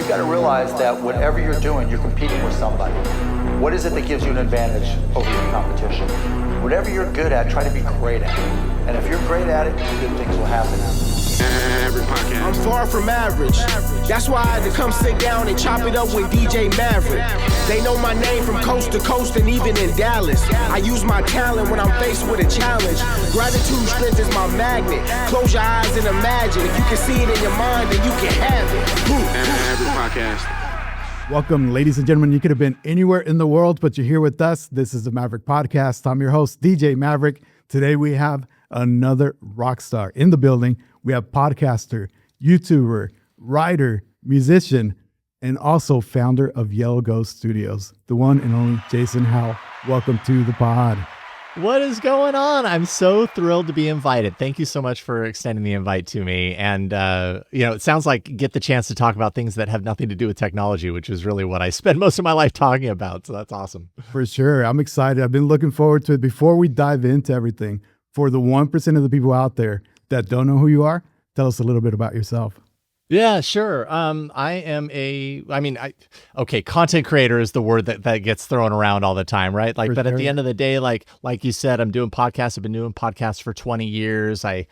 you got to realize that whatever you're doing, you're competing with somebody. What is it that gives you an advantage over your competition? Whatever you're good at, try to be great at it. And if you're great at it, good things will happen. Maverick Podcast. I'm far from average. That's why I had to come sit down and chop it up with DJ Maverick. They know my name from coast to coast and even in Dallas. I use my talent when I'm faced with a challenge. Gratitude strength is my magnet. Close your eyes and imagine. If you can see it in your mind, then you can have it. Maverick Podcast. Welcome, ladies and gentlemen. You could have been anywhere in the world, but you're here with us. This is the Maverick Podcast. I'm your host, DJ Maverick. Today we have another rock star in the building. We have podcaster, YouTuber, writer, musician, and also founder of Yellowgold Studios, the one and only Jason Howell. Welcome to the pod. What is going on? I'm so thrilled to be invited. Thank you so much for extending the invite to me. And, it sounds like get the chance to talk about things that have nothing to do with technology, which is really what I spend most of my life talking about. So that's awesome. For sure. I'm excited. I've been looking forward to it. Before we dive into everything, for the 1% of the people out there that don't know who you are, tell us a little bit about yourself. Yeah, sure. I am content creator is the word that gets thrown around all the time, right? Like, but at the end of the day, like you said, I'm doing podcasts. I've been doing podcasts for 20 years. I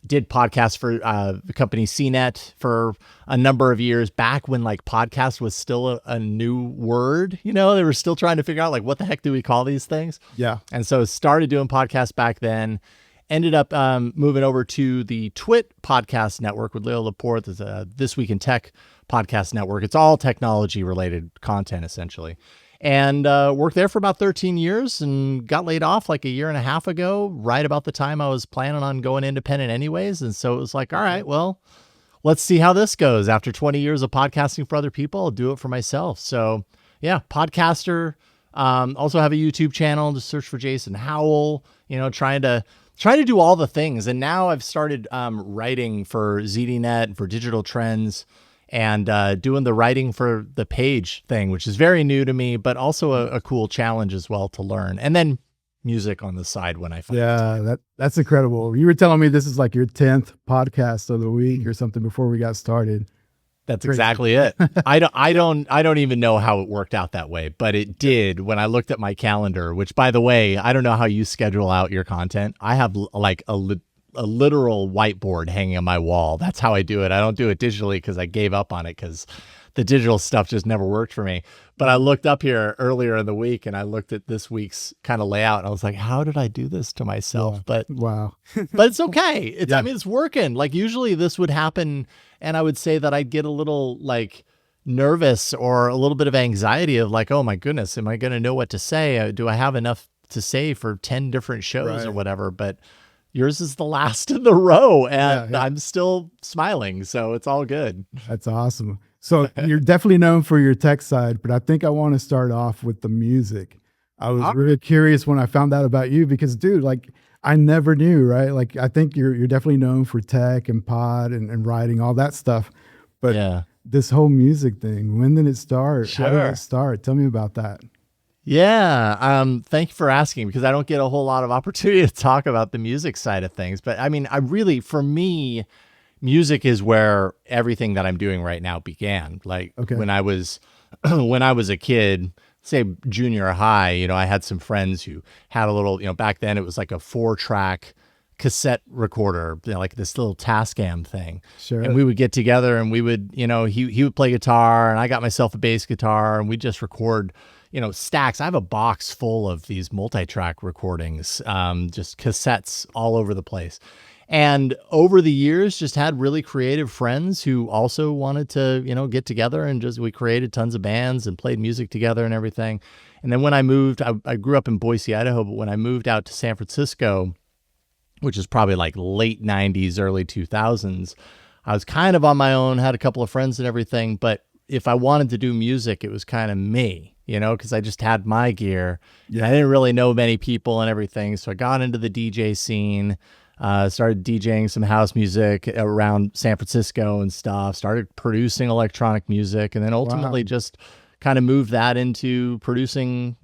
did podcasts for the company CNET for a number of years back when like podcast was still a new word. You know, they were still trying to figure out like, what the heck do we call these things? Yeah. And so started doing podcasts back then. Ended up moving over to the Twit podcast network with Leo Laporte. There's a This Week in Tech podcast network. It's all technology related content essentially. And worked there for about 13 years and got laid off like a year and a half ago, right about the time I was planning on going independent anyways. And so it was like, all right, well, let's see how this goes. After 20 years of podcasting for other people, I'll do it for myself. So yeah, podcaster. Also have a YouTube channel. Just search for Jason Howell, trying to do all the things. And now I've started writing for ZDNet and for Digital Trends and doing the writing for the page thing, which is very new to me, but also a cool challenge as well to learn. And then music on the side when I find it. That's incredible. You were telling me this is like your 10th podcast of the week or something before we got started. That's exactly it. I don't even know how it worked out that way, but it did when I looked at my calendar, which by the way, I don't know how you schedule out your content. I have like a literal whiteboard hanging on my wall. That's how I do it. I don't do it digitally because I gave up on it because the digital stuff just never worked for me. But I looked up here earlier in the week and I looked at this week's kind of layout and I was like, how did I do this to myself? Yeah. But wow. But it's okay. I mean, it's working. Like usually this would happen and I would say that I'd get a little like nervous or a little bit of anxiety of like, oh my goodness, am I going to know what to say? Do I have enough to say for 10 different shows or whatever? But yours is the last in the row and I'm still smiling. So it's all good. That's awesome. So you're definitely known for your tech side, but I think I want to start off with the music. I was really curious when I found out about you because, dude, like I never knew, right? Like I think you're definitely known for tech and pod and writing, all that stuff. But this whole music thing, when did it start? Sure. How did it start? Tell me about that. Yeah. Thank you for asking because I don't get a whole lot of opportunity to talk about the music side of things. But I mean, for me, music is where everything that I'm doing right now began. Like when I was a kid, say junior high, I had some friends who had a little, back then it was like a 4-track cassette recorder, like this little Tascam thing. Sure. And we would get together and we would, he would play guitar and I got myself a bass guitar and we just record, stacks. I have a box full of these multi-track recordings, just cassettes all over the place. And over the years, just had really creative friends who also wanted to, get together and we created tons of bands and played music together and everything. And then when I moved, I grew up in Boise, Idaho, but when I moved out to San Francisco, which is probably like late 90s, early 2000s, I was kind of on my own, had a couple of friends and everything. But if I wanted to do music, it was kind of me, because I just had my gear. Yeah. I didn't really know many people and everything. So I got into the DJ scene. Started DJing some house music around San Francisco and stuff, started producing electronic music, and then ultimately just kind of moved that into producing,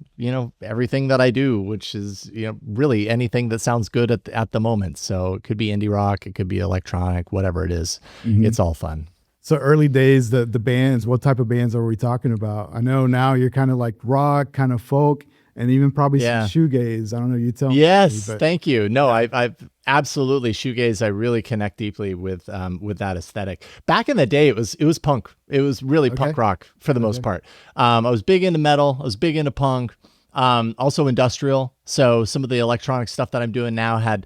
everything that I do, which is, really anything that sounds good at the moment. So it could be indie rock, it could be electronic, whatever it is. Mm-hmm. It's all fun. So early days, the bands, what type of bands are we talking about? I know now you're kind of like rock, kind of folk, and even probably some shoegaze. I don't know, you tell me. Yes, thank you. No, I've absolutely shoegaze. I really connect deeply with that aesthetic. Back in the day, it was punk. It was really punk rock for the most part. I was big into metal. I was big into punk. Also industrial. So some of the electronic stuff that I'm doing now had,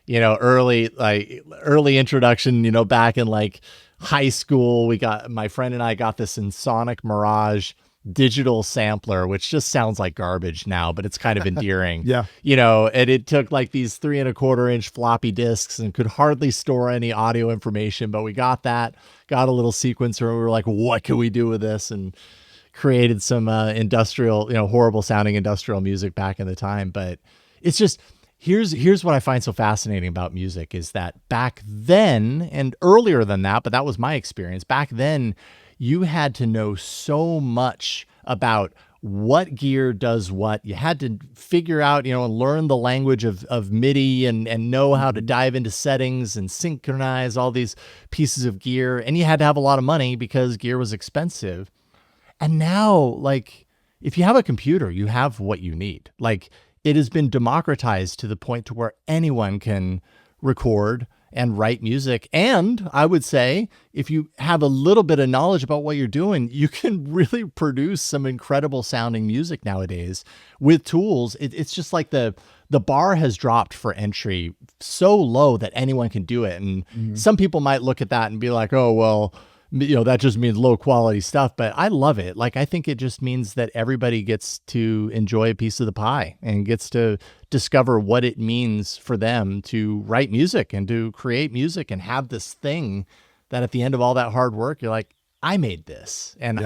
early introduction. Back in like high school, my friend and I got this in Sonic Mirage digital sampler, which just sounds like garbage now, but it's kind of endearing. Yeah. And it took like these 3.25-inch floppy disks and could hardly store any audio information, but we got a little sequencer, and we were like, what can we do with this? And created some industrial, horrible sounding industrial music back in the time. But it's just, here's what I find so fascinating about music is that back then, and earlier than that, but that was my experience, back then, you had to know so much about what gear does what. You had to figure out, and learn the language of MIDI and know how to dive into settings and synchronize all these pieces of gear. And you had to have a lot of money because gear was expensive. And now, like, if you have a computer, you have what you need. Like, it has been democratized to the point to where anyone can record and write music. And I would say if you have a little bit of knowledge about what you're doing, you can really produce some incredible sounding music nowadays with tools. It's just like the bar has dropped for entry so low that anyone can do it. And some people might look at that and be like, oh, well, that just means low quality stuff, but I love it. Like, I think it just means that everybody gets to enjoy a piece of the pie and gets to discover what it means for them to write music and to create music and have this thing that at the end of all that hard work, you're like, I made this. And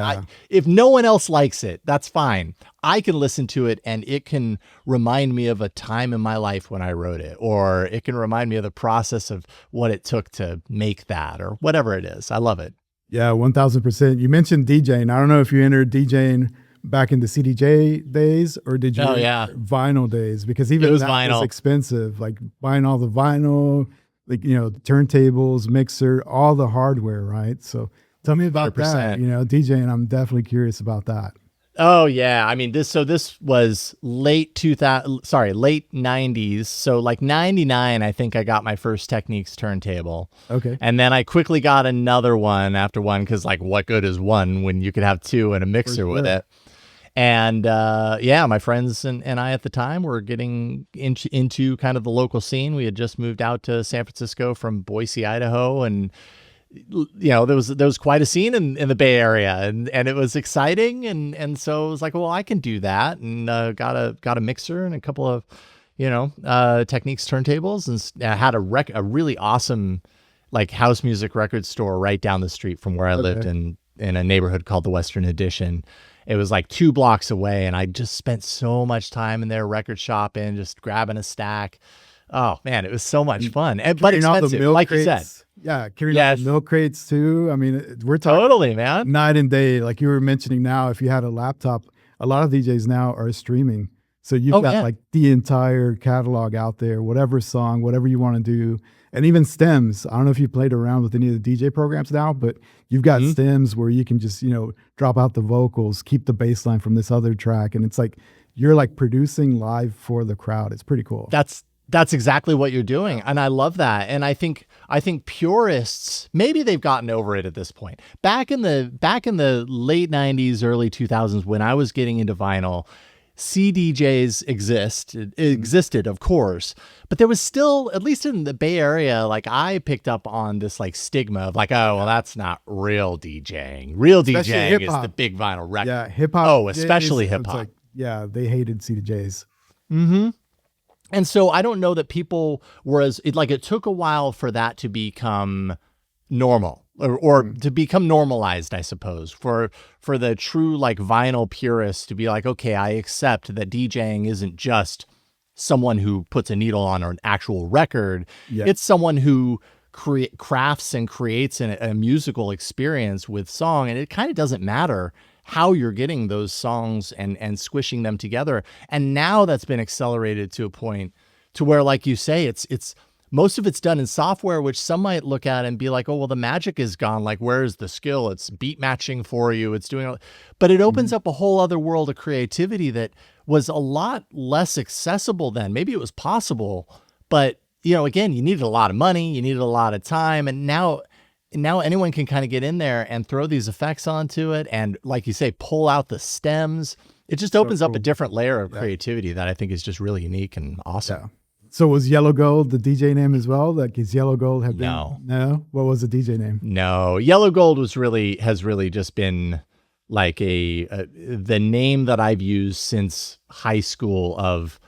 if no one else likes it, that's fine. I can listen to it and it can remind me of a time in my life when I wrote it, or it can remind me of the process of what it took to make that, or whatever it is. I love it. Yeah, 1000%. You mentioned DJing. I don't know if you entered DJing back in the CDJ days, or did you vinyl days? Because even that vinyl. was expensive. Like buying all the vinyl, like, turntables, mixer, all the hardware, right? So tell me about 100%. that. DJing, I'm definitely curious about that. Oh yeah. I mean, this was late 90s. So like 99, I think I got my first Technics turntable. Okay. And then I quickly got another one after one, because like, what good is one when you could have two and a mixer with it? And my friends and I at the time were getting into kind of the local scene. We had just moved out to San Francisco from Boise, Idaho, and there was quite a scene in the Bay Area, and it was exciting, and so it was like, well, I can do that, and got a mixer and a couple of Technics turntables, and had a really awesome like house music record store right down the street from where I lived in a neighborhood called the Western Addition. It was like 2 blocks away, and I just spent so much time in their record shopping, just grabbing a stack. Oh man, it was so much fun, but expensive, like you said. Yeah, carrying out the milk crates too. I mean, we're talking totally, man, night and day. Like you were mentioning, now if you had a laptop, a lot of DJs now are streaming, so you've got like the entire catalog out there, whatever song, whatever you want to do, and even stems. I don't know if you played around with any of the DJ programs now, but you've got stems where you can just drop out the vocals, keep the bass line from this other track, and it's like you're like producing live for the crowd. It's pretty cool. That's exactly what you're doing. And I love that. And I think purists, maybe they've gotten over it at this point. Back in the late 90s, early 2000s, when I was getting into vinyl, CDJs existed, of course, but there was still, at least in the Bay Area, like I picked up on this like stigma of like, oh, well, that's not real DJing. Real Especially DJing hip-hop. is the big vinyl record. Yeah, hip-hop. Oh, especially hip-hop. Like, yeah, they hated CDJs. Mm-hmm. And so I don't know that people were it took a while for that to become normal or to become normalized, I suppose, for the true like vinyl purists to be like, okay, I accept that DJing isn't just someone who puts a needle on an actual record. Yeah. It's someone who crafts and creates a musical experience with song. And it kind of doesn't matter how you're getting those songs and squishing them together. And now that's been accelerated to a point to where, like you say, it's most of it's done in software, which some might look at and be like, oh, well, the magic is gone. Like, where's the skill? It's beat matching for you. It's doing, but it opens up a whole other world of creativity that was a lot less accessible then. Maybe it was possible, but again, you needed a lot of money, you needed a lot of time. And now anyone can kind of get in there and throw these effects onto it. And like you say, pull out the stems. It just opens up a different layer of creativity that I think is just really unique and awesome. Yeah. So was Yellowgold the DJ name as well? Like, is Yellowgold have been? No. What was the DJ name? No, Yellowgold has really just been like the name that I've used since high school of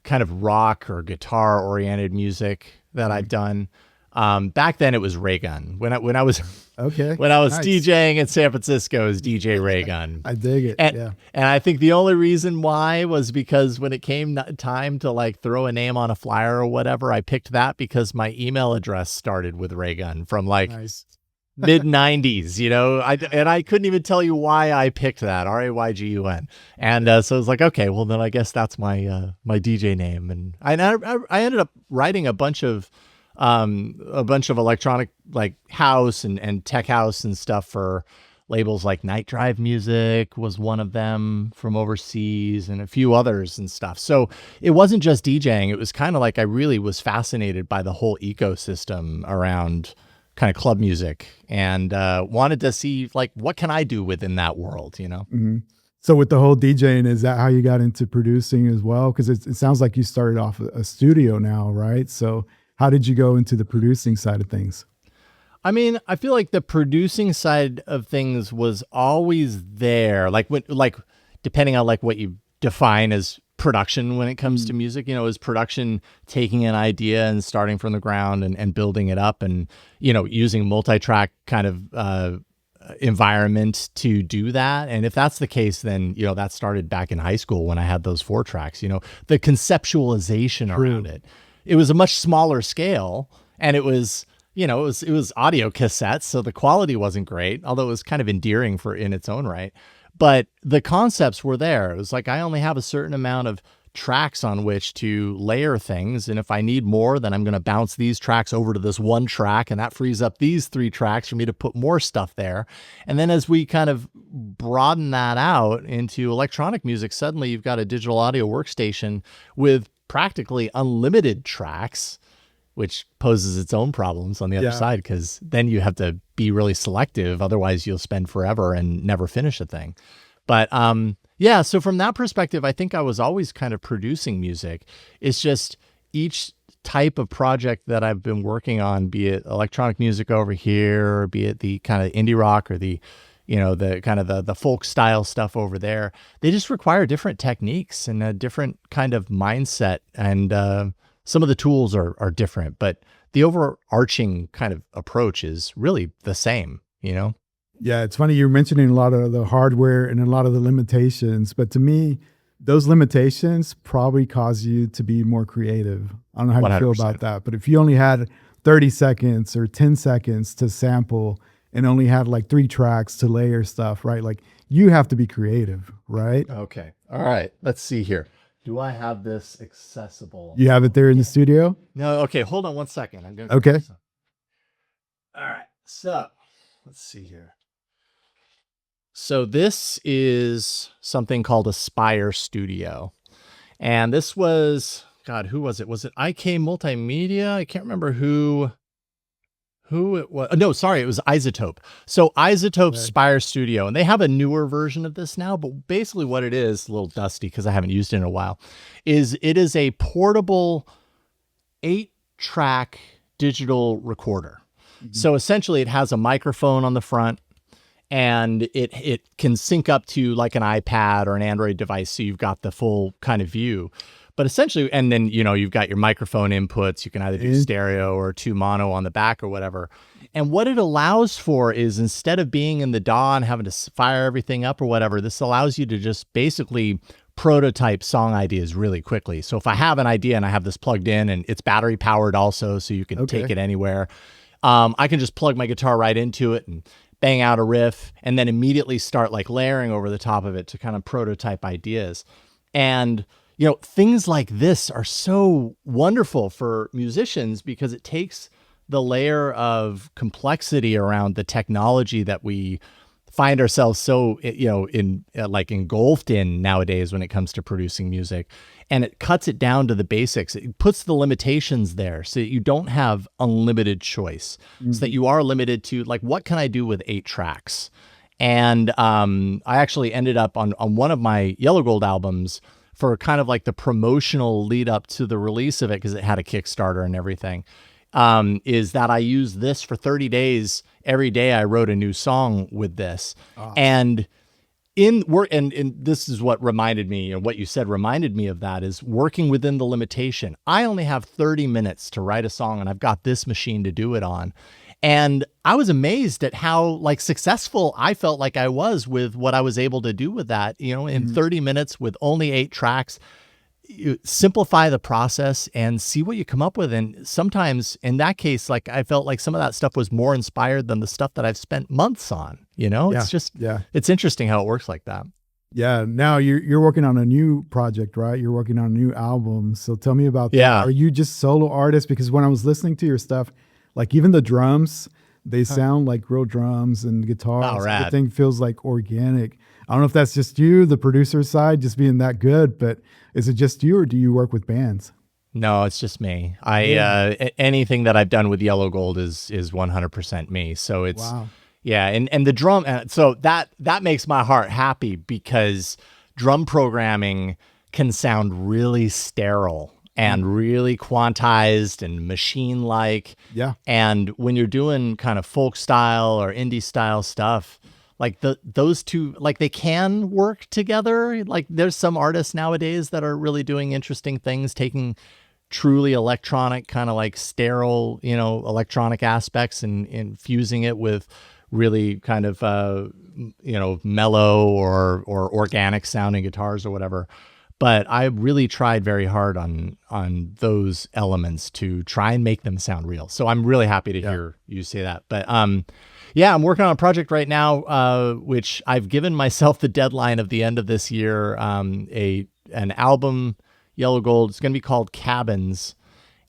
kind of rock or guitar oriented music that I've done. Back then it was Raygun. When I was nice. DJing in San Francisco, as DJ Raygun. I dig it. And I think the only reason why was because when it came time to like throw a name on a flyer or whatever, I picked that because my email address started with Raygun from like mid 90s, and I couldn't even tell you why I picked that, RAYGUN. And so I was like, okay, well then I guess that's my DJ name. And I ended up writing a bunch of electronic like house and tech house and stuff for labels like Night Drive Music was one of them from overseas, and a few others and stuff. So it wasn't just DJing. It was kind of like I really was fascinated by the whole ecosystem around kind of club music, and wanted to see like, what can I do within that world, Mm-hmm. So with the whole DJing, is that how you got into producing as well? Because it sounds like you started off a studio now, right? So how did you go into the producing side of things? I mean, I feel like the producing side of things was always there. Like depending on like what you define as production when it comes to music, is production taking an idea and starting from the ground and building it up and, using multi-track kind of environment to do that. And if that's the case, then, that started back in high school when I had those 4 tracks, the conceptualization around it. It was a much smaller scale, and it was, it was audio cassettes, so the quality wasn't great, although it was kind of endearing in its own right. But the concepts were there. It was like, I only have a certain amount of tracks on which to layer things, and if I need more, then I'm going to bounce these tracks over to this one track, and that frees up these 3 tracks for me to put more stuff there. And then as we kind of broaden that out into electronic music, suddenly you've got a digital audio workstation with practically unlimited tracks, which poses its own problems on the other side, because then you have to be really selective. Otherwise, you'll spend forever and never finish a thing. But so from that perspective, I think I was always kind of producing music. It's just each type of project that I've been working on, be it electronic music over here, or be it the kind of indie rock or the the kind of the folk style stuff over there, they just require different techniques and a different kind of mindset. And some of the tools are different, but the overarching kind of approach is really the same, Yeah, it's funny. You're mentioning a lot of the hardware and a lot of the limitations, but to me, those limitations probably cause you to be more creative. I don't know how you feel about that, but if you only had 30 seconds or 10 seconds to sample and only had like 3 tracks to layer stuff, right? Like, you have to be creative, right? Okay. All right. Let's see here. Do I have this accessible? You have it there in the studio? No. Okay. Hold on one second. I'm going to. Okay. All right. So let's see here. So this is something called Aspire Studio. And this was, God, who was it? Was it IK Multimedia? I can't remember who it was. No, sorry, it was Isotope. So Isotope Spire Studio, and they have a newer version of this now, but basically what it is, a little dusty because I haven't used it in a while, is it is a portable 8-track digital recorder. Mm-hmm. So essentially it has a microphone on the front, and it can sync up to like an iPad or an Android device, so you've got the full kind of view. But essentially, and then, you've got your microphone inputs. You can either do stereo or 2 mono on the back or whatever. And what it allows for is, instead of being in the DAW and having to fire everything up or whatever, this allows you to just basically prototype song ideas really quickly. So if I have an idea and I have this plugged in and it's battery powered also, so you can take it anywhere, I can just plug my guitar right into it and bang out a riff and then immediately start like layering over the top of it to kind of prototype ideas. And things like this are so wonderful for musicians because it takes the layer of complexity around the technology that we find ourselves so, engulfed in nowadays when it comes to producing music. And it cuts it down to the basics. It puts the limitations there so that you don't have unlimited choice, so that you are limited to what can I do with 8 tracks? And I actually ended up on one of my Yellowgold albums for kind of the promotional lead up to the release of it, because it had a Kickstarter and everything, is that I used this for 30 days. Every day I wrote a new song with this. And this is what reminded me, what you said reminded me of that, is working within the limitation. I only have 30 minutes to write a song, and I've got this machine to do it on. And I was amazed at how successful I felt like I was with what I was able to do with that, in 30 minutes with only 8 tracks. You simplify the process and see what you come up with. And sometimes in that case, I felt like some of that stuff was more inspired than the stuff that I've spent months on, It's just, it's interesting how it works like that. Yeah. Now you're working on a new project, right? You're working on a new album. So tell me about that. Are you just solo artist? Because when I was listening to your stuff, even the drums, they sound like real drums and guitars. Oh, rad. Everything feels organic. I don't know if that's just you, the producer side, just being that good, but is it just you, or do you work with bands? No, it's just me. Anything that I've done with Yellowgold is 100% me. So it's, and the drum. So that makes my heart happy, because drum programming can sound really sterile and really quantized and machine-like. Yeah. And when you're doing kind of folk style or indie style stuff, those two, they can work together. There's some artists nowadays that are really doing interesting things, taking truly electronic, kind of sterile, electronic aspects and infusing it with really kind of, mellow or organic sounding guitars or whatever. But I really tried very hard on those elements to try and make them sound real. So I'm really happy to hear you say that. But I'm working on a project right now, which I've given myself the deadline of the end of this year. An album, Yellowgold. It's going to be called Cabins.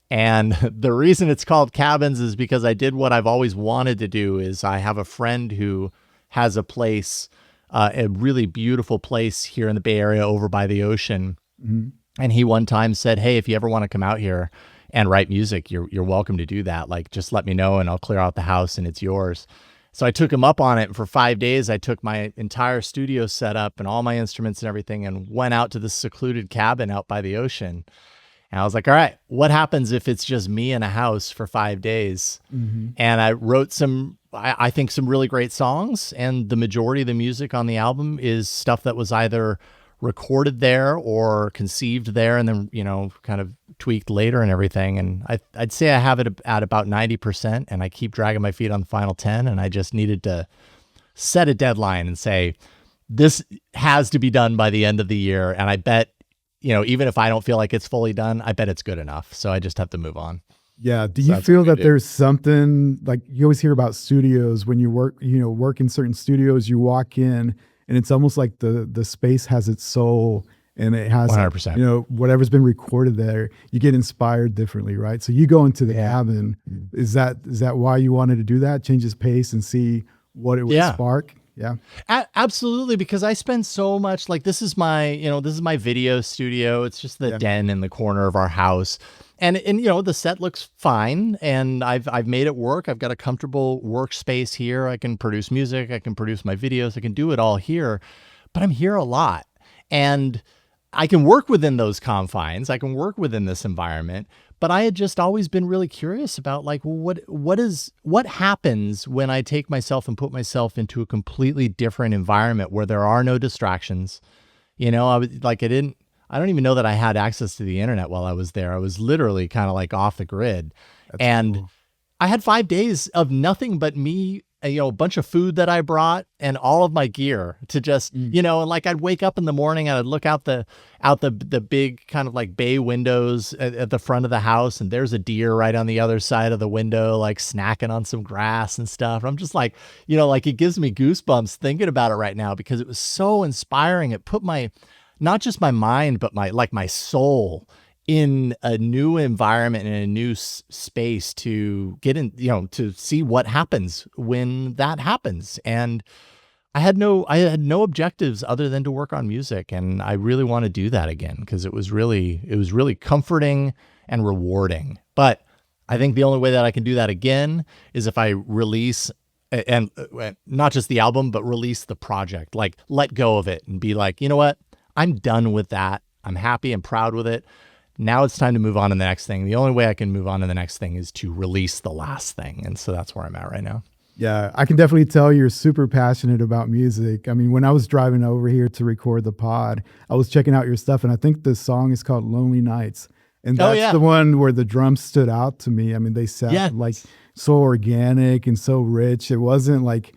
And the reason it's called Cabins is because I did what I've always wanted to do. Is I have a friend who has a place, a really beautiful place here in the Bay Area over by the ocean. Mm-hmm. And he one time said, hey, if you ever want to come out here and write music, you're welcome to do that. Just let me know and I'll clear out the house and it's yours. So I took him up on it. And for 5 days, I took my entire studio set up and all my instruments and everything and went out to this secluded cabin out by the ocean. And I was like, all right, what happens if it's just me in a house for 5 days? Mm-hmm. And I wrote I think some really great songs. And the majority of the music on the album is stuff that was either recorded there or conceived there and then, kind of tweaked later and everything. And I'd say I have it at about 90%, and I keep dragging my feet on the final 10. And I just needed to set a deadline and say, this has to be done by the end of the year. And I bet, even if I don't feel like it's fully done, I bet it's good enough. So I just have to move on. Yeah. Do you feel that there's something, you always hear about studios when you work in certain studios, you walk in and it's almost like the space has its soul and it has 100%. Whatever's been recorded there, you get inspired differently, right? So you go into the cabin. Is that why you wanted to do that? Change his pace and see what it would spark? Yeah. Absolutely. Because I spend so much, this is my video studio. It's just the den in the corner of our house. And the set looks fine and I've made it work. I've got a comfortable workspace here. I can produce music. I can produce my videos. I can do it all here, but I'm here a lot and I can work within those confines. I can work within this environment, but I had just always been really curious about what happens when I take myself and put myself into a completely different environment where there are no distractions. I don't even know that I had access to the internet while I was there. I was literally kind of off the grid. That's cool. I had 5 days of nothing but me, a bunch of food that I brought and all of my gear to just, and I'd wake up in the morning and I'd look out the big kind of bay windows at the front of the house. And there's a deer right on the other side of the window, snacking on some grass and stuff. And I'm just it gives me goosebumps thinking about it right now because it was so inspiring. It put my not just my mind, but my soul in a new environment, in a new space to get in, to see what happens when that happens. And I had no objectives other than to work on music. And I really want to do that again, because it was really comforting and rewarding. But I think the only way that I can do that again is if I release, and not just the album, but release the project, like let go of it and be like, you know what? I'm done with that. I'm happy and proud with it. Now it's time to move on to the next thing. The only way I can move on to the next thing is to release the last thing. And so that's where I'm at right now. Yeah, I can definitely tell you're super passionate about music. I mean, when I was driving over here to record the pod, I was checking out your stuff, and I think the song is called Lonely Nights. And that's the one where the drums stood out to me. I mean, they sound like so organic and so rich. It wasn't like,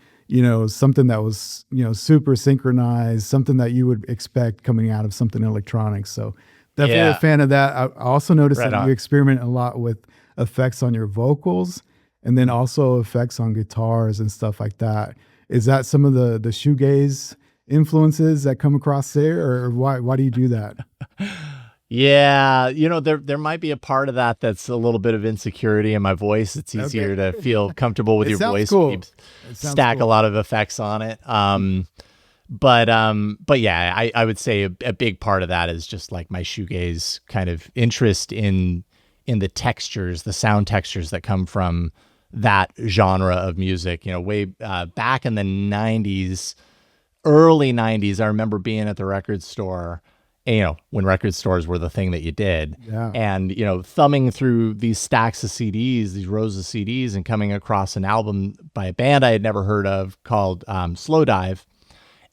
something that was, super synchronized, something that you would expect coming out of something electronic. So definitely a fan of that. I also noticed that you experiment a lot with effects on your vocals, and then also effects on guitars and stuff like that. Is that some of the shoegaze influences that come across there, or why do you do that? Yeah, there might be a part of that that's a little bit of insecurity in my voice. It's easier to feel comfortable with your voice. Cool. Stack a lot of effects on it. But yeah, I would say a big part of that is just like my shoegaze kind of interest in the textures, the sound textures that come from that genre of music. Way back in the 90s, early 90s, I remember being at the record store, when record stores were the thing that you did, and, thumbing through these stacks of CDs, these rows of CDs, and coming across an album by a band I had never heard of called Slow Dive.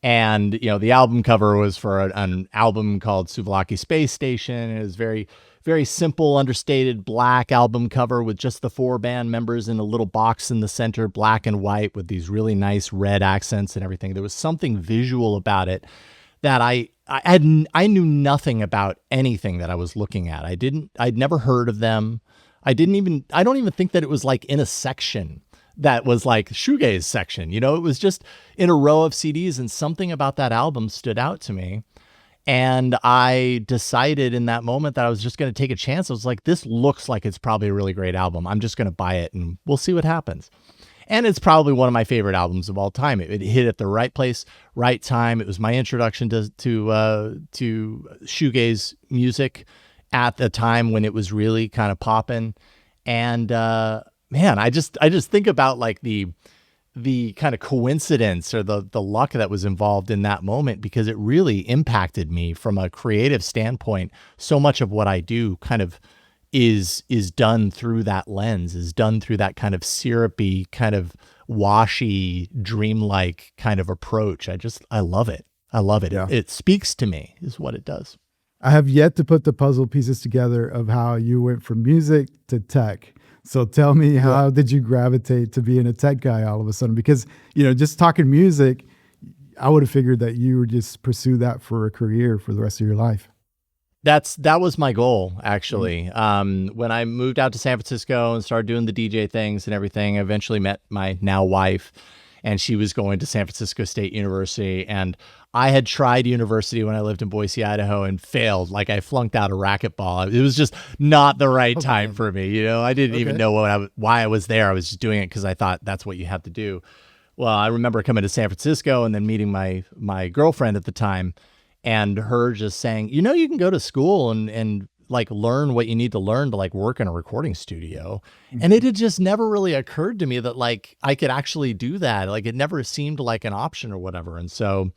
And, the album cover was for an album called Souvlaki Space Station. It was very, very simple, understated black album cover with just the 4 band members in a little box in the center, black and white, with these really nice red accents and everything. There was something visual about it that I knew nothing about anything that I was looking at. I'd never heard of them. I don't even think that it was like in a section that was like shoegaze section. It was just in a row of CDs, and something about that album stood out to me. And I decided in that moment that I was just going to take a chance. I was like, this looks like it's probably a really great album. I'm just going to buy it and we'll see what happens. And it's probably one of my favorite albums of all time. It hit at the right place, right time. It was my introduction to shoegaze music at the time when it was really kind of popping. And man, I just think about like the kind of coincidence or the luck that was involved in that moment, because it really impacted me from a creative standpoint. So much of what I do kind of is done through that lens, is done through that kind of syrupy, kind of washy, dreamlike kind of approach. I love it. I love it. Yeah. It speaks to me is what it does. I have yet to put the puzzle pieces together of how you went from music to tech. So tell me, how did you gravitate to being a tech guy all of a sudden? Because, just talking music, I would have figured that you would just pursue that for a career for the rest of your life. That was my goal, actually. When I moved out to San Francisco and started doing the DJ things and everything, I eventually met my now wife, and she was going to San Francisco State University. And I had tried university when I lived in Boise, Idaho, and failed. Like, I flunked out a racquetball. It was just not the right time for me. I didn't even know why I was there. I was just doing it because I thought that's what you have to do. Well, I remember coming to San Francisco and then meeting my girlfriend at the time, and her just saying, you can go to school and like learn what you need to learn to like work in a recording studio. Mm-hmm. And it had just never really occurred to me that like I could actually do that. Like, it never seemed like an option or whatever. And so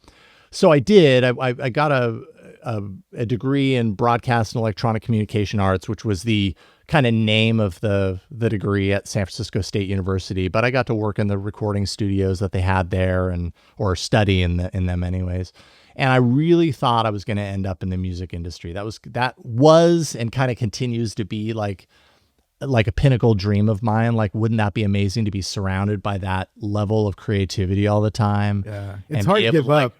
I did. I got a degree in broadcast and electronic communication arts, which was the kind of name of the degree at San Francisco State University. But I got to work in the recording studios that they had there, or study in them anyways. And I really thought I was going to end up in the music industry. That was and kind of continues to be like a pinnacle dream of mine. Like, wouldn't that be amazing to be surrounded by that level of creativity all the time? Yeah, it's hard to give up.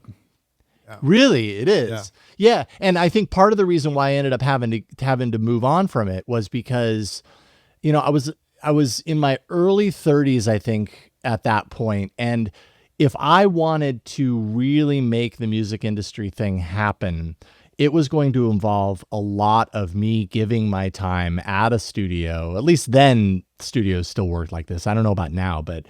Really, it is. Yeah. And I think part of the reason why I ended up having to move on from it was because, I was in my early 30s, I think, at that point, and if I wanted to really make the music industry thing happen, it was going to involve a lot of me giving my time at a studio. At least then studios still worked like this. I don't know about now, but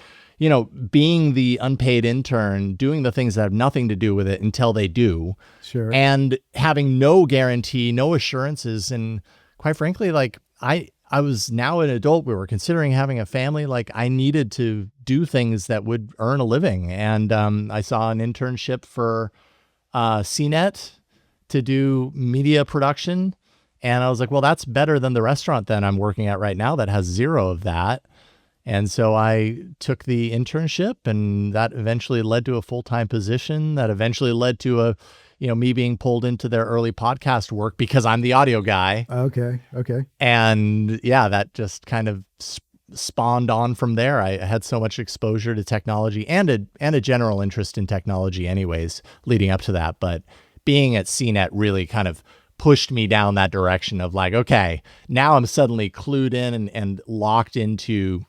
being the unpaid intern, doing the things that have nothing to do with it until they do. Sure. And having no guarantee, no assurances. And quite frankly, like I was now an adult. We were considering having a family. Like I needed to do things that would earn a living. And I saw an internship for CNET to do media production. And I was like, well, that's better than the restaurant that I'm working at right now that has zero of that. And so I took the internship, and that eventually led to a full-time position that eventually led to me being pulled into their early podcast work because I'm the audio guy. Okay. And yeah, that just kind of spawned on from there. I had so much exposure to technology and a general interest in technology anyways, leading up to that. But being at CNET really kind of pushed me down that direction of like, okay, now I'm suddenly clued in and locked into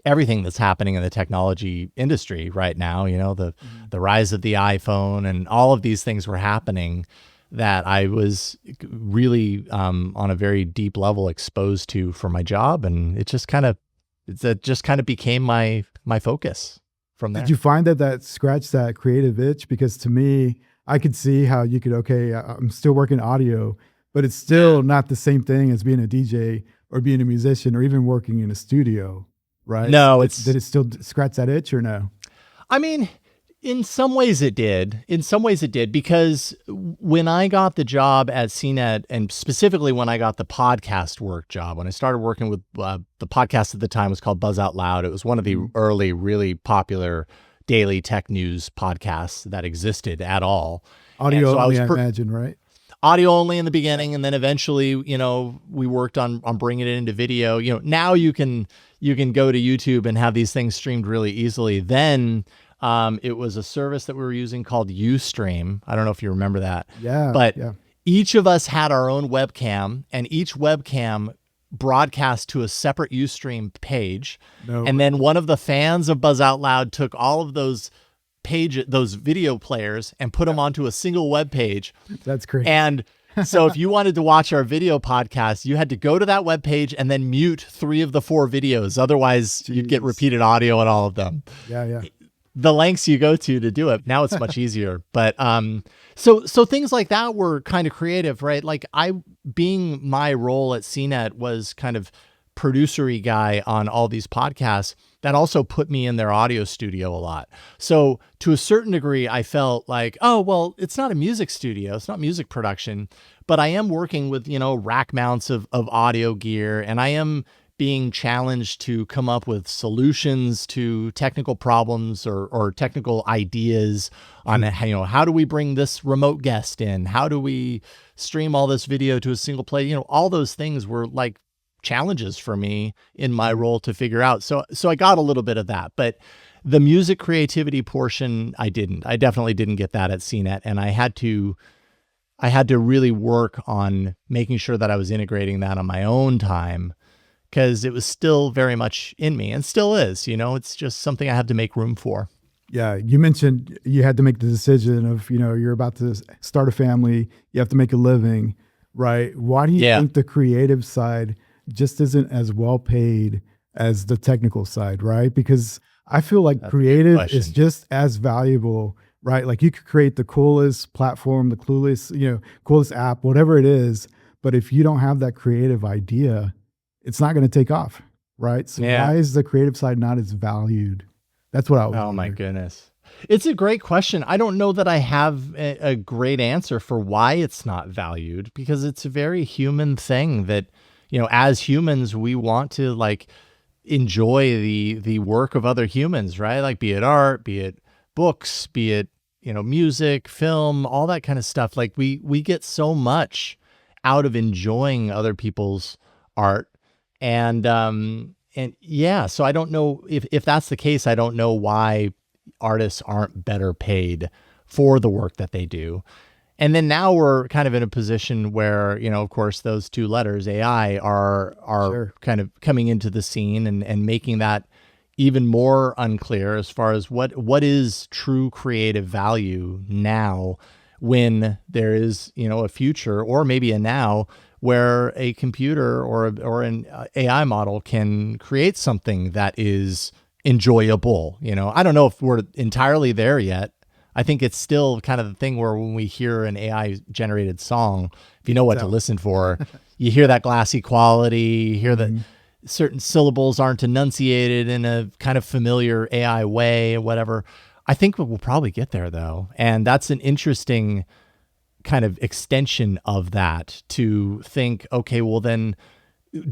everything that's happening in the technology industry right now. The rise of the iPhone and all of these things were happening that I was really on a very deep level exposed to for my job. And it just kind of became my focus from there. Did you find that scratched that creative itch? Because to me, I could see how you could, I'm still working audio, but it's still not the same thing as being a DJ or being a musician or even working in a studio, right? No, did it still scratch that itch or no? I mean, in some ways it did. Because when I got the job at CNET, and specifically when I got the podcast work job, when I started working with the podcast at the time was called Buzz Out Loud. It was one of the early, really popular daily tech news podcasts that existed at all. Audio only, I imagine, right? Audio only in the beginning, and then eventually, we worked on bringing it into video. Now you can go to YouTube and have these things streamed really easily. Then it was a service that we were using called Ustream. I don't know if you remember that. Yeah. But yeah. Each of us had our own webcam, and each webcam broadcast to a separate Ustream page. No. And then one of the fans of Buzz Out Loud took all of those video players and put them onto a single web page. That's great. And so if you wanted to watch our video podcast, you had to go to that web page and then mute 3 of the 4 videos. Otherwise, you'd get repeated audio on all of them. Yeah. The lengths you go to do it. Now it's much easier. But so things like that were kind of creative, right? Like being my role at CNET was kind of producery guy on all these podcasts. That also put me in their audio studio a lot. So to a certain degree, I felt like, oh, well, it's not a music studio. It's not music production, but I am working with, rack mounts of audio gear, and I am being challenged to come up with solutions to technical problems or technical ideas on, how do we bring this remote guest in? How do we stream all this video to a single play? All those things were like challenges for me in my role to figure out. So I got a little bit of that, but the music creativity portion, I definitely didn't get that at CNET. And I had to really work on making sure that I was integrating that on my own time, because it was still very much in me and still is, it's just something I have to make room for. Yeah. You mentioned you had to make the decision of, you're about to start a family, you have to make a living, right? Why do you think the creative side just isn't as well paid as the technical side, right? Because I feel like creative is just as valuable, right? Like you could create the coolest platform, the coolest app, whatever it is, but if you don't have that creative idea, it's not going to take off, right? So why is the creative side not as valued? That's what I was wondering. My goodness. It's a great question. I don't know that I have a great answer for why it's not valued, because it's a very human thing that, as humans, we want to like enjoy the work of other humans, right? Like be it art, be it books, be it, music, film, all that kind of stuff. Like we get so much out of enjoying other people's art. And so I don't know if that's the case. I don't know why artists aren't better paid for the work that they do. And then now we're kind of in a position where, of course, those 2 letters, AI, are kind of coming into the scene and making that even more unclear as far as what is true creative value now, when there is, a future or maybe a now where a computer or an AI model can create something that is enjoyable. I don't know if we're entirely there yet. I think it's still kind of the thing where when we hear an AI generated song, if you know what to listen for, you hear that glassy quality, you hear that certain syllables aren't enunciated in a kind of familiar AI way or whatever. I think we'll probably get there though. And that's an interesting kind of extension of that, to think, okay, well then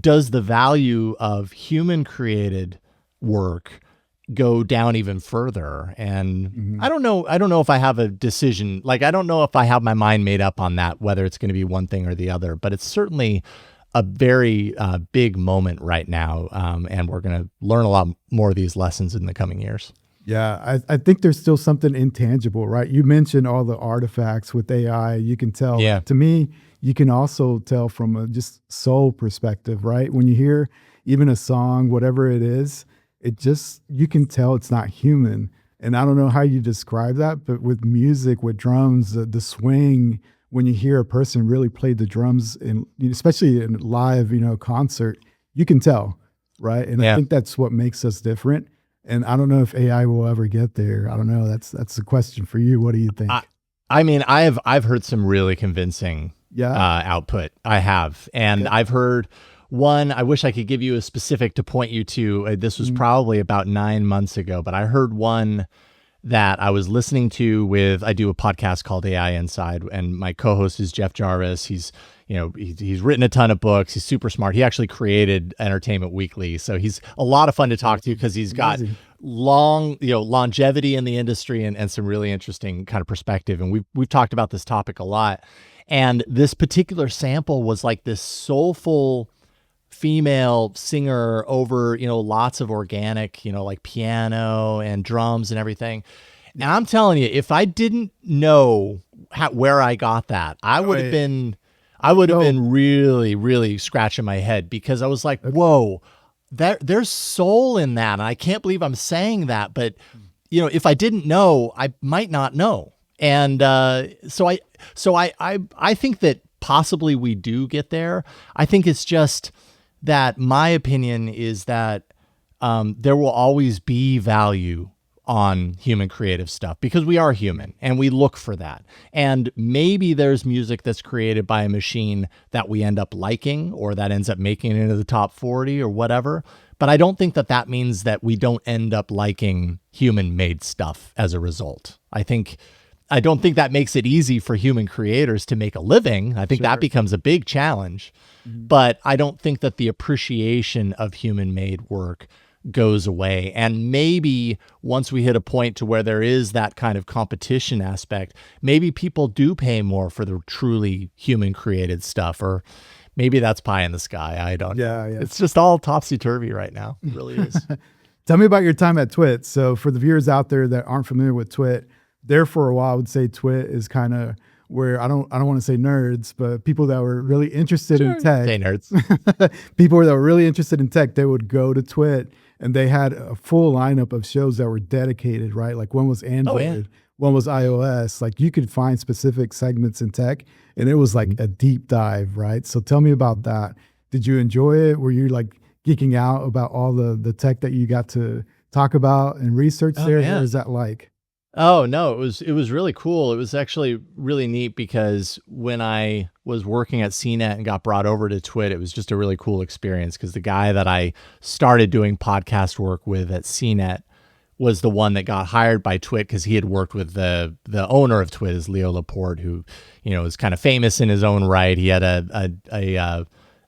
does the value of human created work go down even further? And I don't know if I have a decision. Like, I don't know if I have my mind made up on that, whether it's going to be one thing or the other, but it's certainly a very big moment right now. And we're going to learn a lot more of these lessons in the coming years. Yeah, I think there's still something intangible, right? You mentioned all the artifacts with AI. You can tell. Yeah. To me, you can also tell from a just soul perspective, right? When you hear even a song, whatever it is, you can tell it's not human. And I don't know how you describe that, but with music, with drums, the swing, when you hear a person really play the drums, especially in live, concert, you can tell, right? And I think that's what makes us different. And I don't know if AI will ever get there. I don't know. That's the question for you. What do you think? I mean, I've heard some really convincing output. I have, and I've heard one. I wish I could give you a specific to point you to. This was probably about 9 months ago, but I heard one that I was listening to I do a podcast called AI Inside, and my co-host is Jeff Jarvis. He's written a ton of books. He's super smart. He actually created Entertainment Weekly. So he's a lot of fun to talk to because he's got longevity in the industry and some really interesting kind of perspective. And we've talked about this topic a lot. And this particular sample was like this soulful female singer over, lots of organic, like piano and drums and everything. Now I'm telling you, if I didn't know where I got that, I would have been really, really scratching my head, because I was like, whoa, there's soul in that. And I can't believe I'm saying that. But, if I didn't know, I might not know. And so I think that possibly we do get there. I think it's just that my opinion is that there will always be value on human creative stuff, because we are human and we look for that. And maybe there's music that's created by a machine that we end up liking, or that ends up making it into the top 40 or whatever. But I don't think that means that we don't end up liking human made stuff as a result. I don't think that makes it easy for human creators to make a living. I think that becomes a big challenge. But I don't think that the appreciation of human made work goes away. And maybe once we hit a point to where there is that kind of competition aspect, maybe people do pay more for the truly human created stuff, or maybe that's pie in the sky. I don't know. Yeah. It's just all topsy-turvy right now. It really is. Tell me about your time at Twit. So for the viewers out there that aren't familiar with Twit, there for a while I would say Twit is kind of where I don't want to say nerds, but people that were really interested in tech. Say nerds. People that were really interested in tech, they would go to Twit, and they had a full lineup of shows that were dedicated, right? Like one was Android, one was iOS. Like you could find specific segments in tech, and it was like a deep dive, right? So tell me about that. Did you enjoy it? Were you like geeking out about all the tech that you got to talk about and research there? Yeah. Or is that like? Oh, no, it was really cool. It was actually really neat, because when I was working at CNET and got brought over to Twit, it was just a really cool experience, because the guy that I started doing podcast work with at CNET was the one that got hired by Twit, because he had worked with the owner of Twit, is Leo Laporte, who, is kind of famous in his own right. He had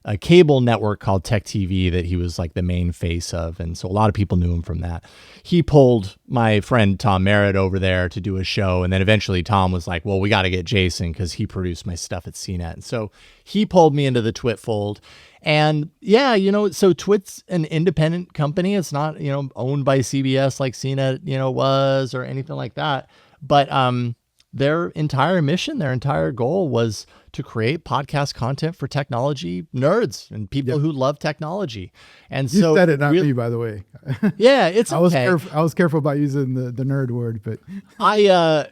a cable network called Tech TV that he was like the main face of. And so a lot of people knew him from that. He pulled my friend Tom Merritt over there to do a show. And then eventually Tom was like, well, we got to get Jason, because he produced my stuff at CNET. And so he pulled me into the Twit fold. And yeah, so Twit's an independent company. It's not, owned by CBS like CNET, was, or anything like that. But their entire mission, their entire goal was to create podcast content for technology nerds and people who love technology. And You so said it, not me, by the way. yeah, it's okay. I was careful about using the nerd word, but I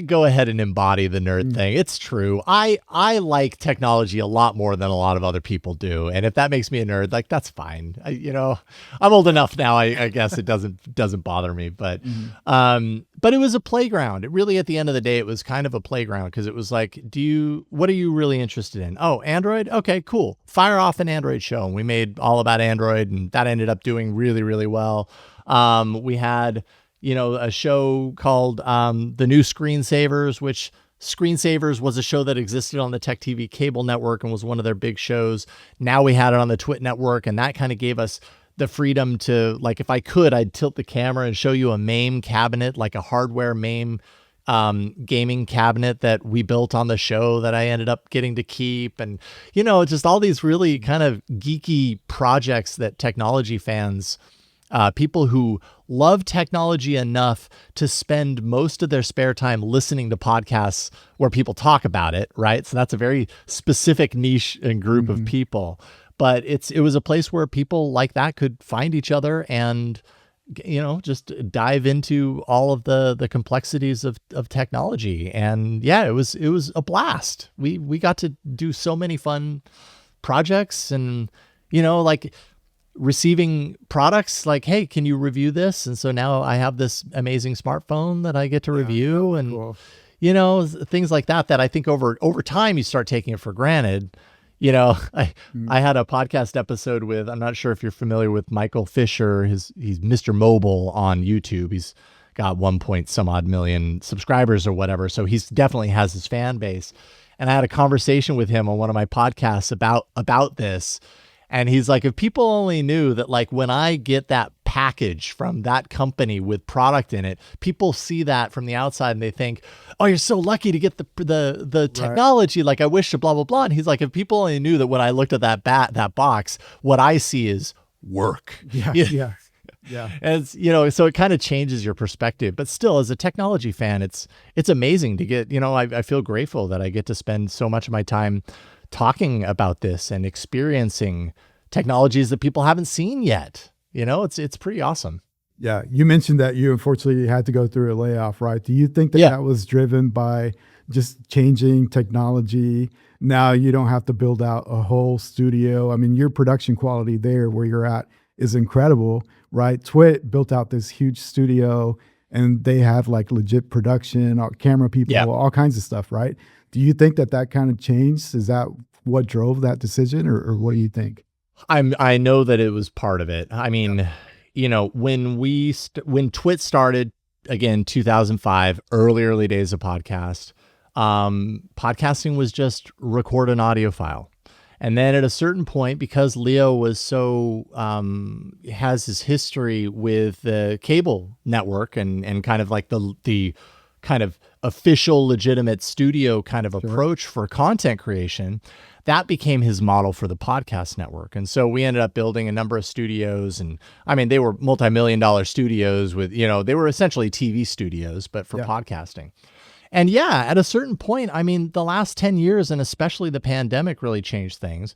go ahead and embody the nerd thing. It's true. I like technology a lot more than a lot of other people do. And if that makes me a nerd, like, that's fine. I'm old enough now. I guess it doesn't bother me, but it was a playground. It really, at the end of the day, it was kind of a playground, because it was like, what are you really interested in? Oh, Android? Okay, cool. Fire off an Android show. And we made all about Android, and that ended up doing really, really well. We had, a show called The New Screensavers, which Screensavers was a show that existed on the Tech TV cable network and was one of their big shows. Now we had it on the Twit network, and that kind of gave us the freedom to, like, if I could, I'd tilt the camera and show you a MAME cabinet, like a hardware MAME gaming cabinet that we built on the show that I ended up getting to keep. And, just all these really kind of geeky projects that technology fans, people who love technology enough to spend most of their spare time listening to podcasts where people talk about it, right? So that's a very specific niche and group of people. But it was a place where people like that could find each other and, just dive into all of the complexities of technology. And yeah, it was a blast. We got to do so many fun projects, and, like, receiving products like, hey, can you review this? And so now I have this amazing smartphone that I get to review, and cool. Things like that I think over time you start taking it for granted. I had a podcast episode with, I'm not sure if you're familiar with Michael Fisher. He's Mr. Mobile on YouTube. He's got 1 point some odd million subscribers or whatever. So he's definitely has his fan base. And I had a conversation with him on one of my podcasts about this. And he's like, if people only knew that, like, when I get that package from that company with product in it, people see that from the outside and they think, oh, you're so lucky to get the technology. Right. Like, I wish to blah, blah, blah. And he's like, if people only knew that when I looked at that box, what I see is work. Yeah. And so it kind of changes your perspective. But still, as a technology fan, it's amazing to get, I feel grateful that I get to spend so much of my time talking about this and experiencing technologies that people haven't seen yet. It's pretty awesome. Yeah. You mentioned that you unfortunately had to go through a layoff, right? Do you think that was driven by just changing technology? Now you don't have to build out a whole studio. I mean, your production quality there where you're at is incredible, right? Twit built out this huge studio and they have like legit production, camera people, all kinds of stuff, right? Do you think that kind of changed? Is that what drove that decision, or what do you think? I know that it was part of it. I mean, when Twit started, again, 2005, early days of podcast, podcasting was just record an audio file. And then at a certain point, because Leo was has his history with the cable network and kind of like the kind of official legitimate studio kind of approach for content creation, that became his model for the podcast network. And so we ended up building a number of studios, and I mean, they were multi-million-dollar studios with, they were essentially TV studios, but for podcasting. And yeah, at a certain point, I mean, the last 10 years and especially the pandemic really changed things.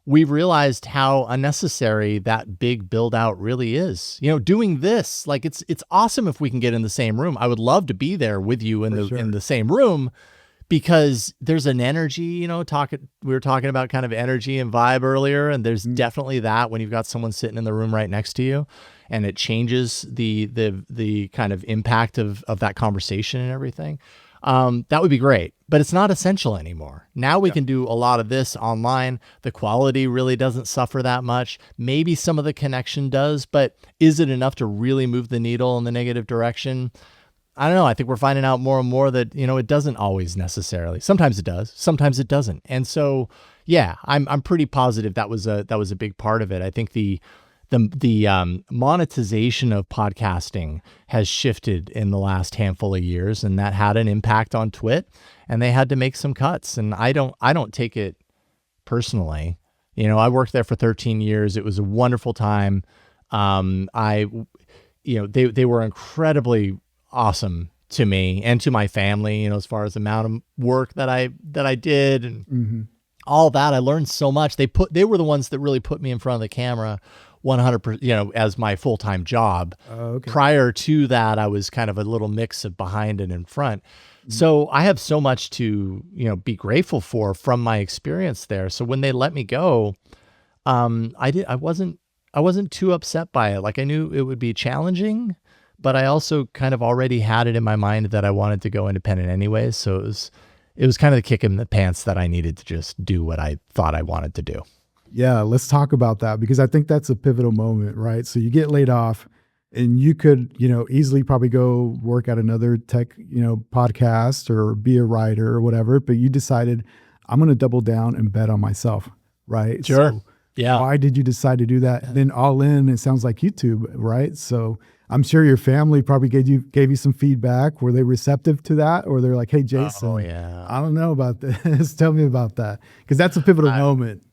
We've realized how unnecessary that big build out really is. Doing this, like, it's awesome if we can get in the same room. I would love to be there with you in the same room, because there's an energy, we were talking about kind of energy and vibe earlier, and there's definitely that when you've got someone sitting in the room right next to you, and it changes the kind of impact of that conversation and everything. That would be great, but it's not essential anymore. Now we can do a lot of this online. The quality really doesn't suffer that much. Maybe some of the connection does, but is it enough to really move the needle in the negative direction? I don't know. I think we're finding out more and more that, it doesn't always necessarily. Sometimes it does, sometimes it doesn't. And so, yeah, I'm pretty positive that was a big part of it. I think the monetization of podcasting has shifted in the last handful of years, and that had an impact on Twit, and they had to make some cuts. And I don't take it personally. I worked there for 13 years. It was a wonderful time. They were incredibly awesome to me and to my family, you know, as far as the amount of work that I did and all that. I learned so much. They were the ones that really put me in front of the camera 100%, you know, as my full-time job. Okay. Prior to that, I was kind of a little mix of behind and in front. So I have so much to, you know, be grateful for from my experience there. So when they let me go, I wasn't too upset by it. Like, I knew it would be challenging, but I also kind of already had it in my mind that I wanted to go independent anyways. So it was kind of the kick in the pants that I needed to just do what I thought I wanted to do. Yeah, let's talk about that, because I think that's a pivotal moment, right? So you get laid off and you could, you know, easily probably go work at another tech, you know, podcast or be a writer or whatever, but you decided, I'm going to double down and bet on myself, right? Sure. So Yeah. why did you decide to do that? And then all in, it sounds like YouTube, right? So I'm sure your family probably gave you some feedback. Were they receptive to that? Or they're like, hey, Jason, Oh, yeah. I don't know about this. Tell me about that. Because that's a pivotal moment.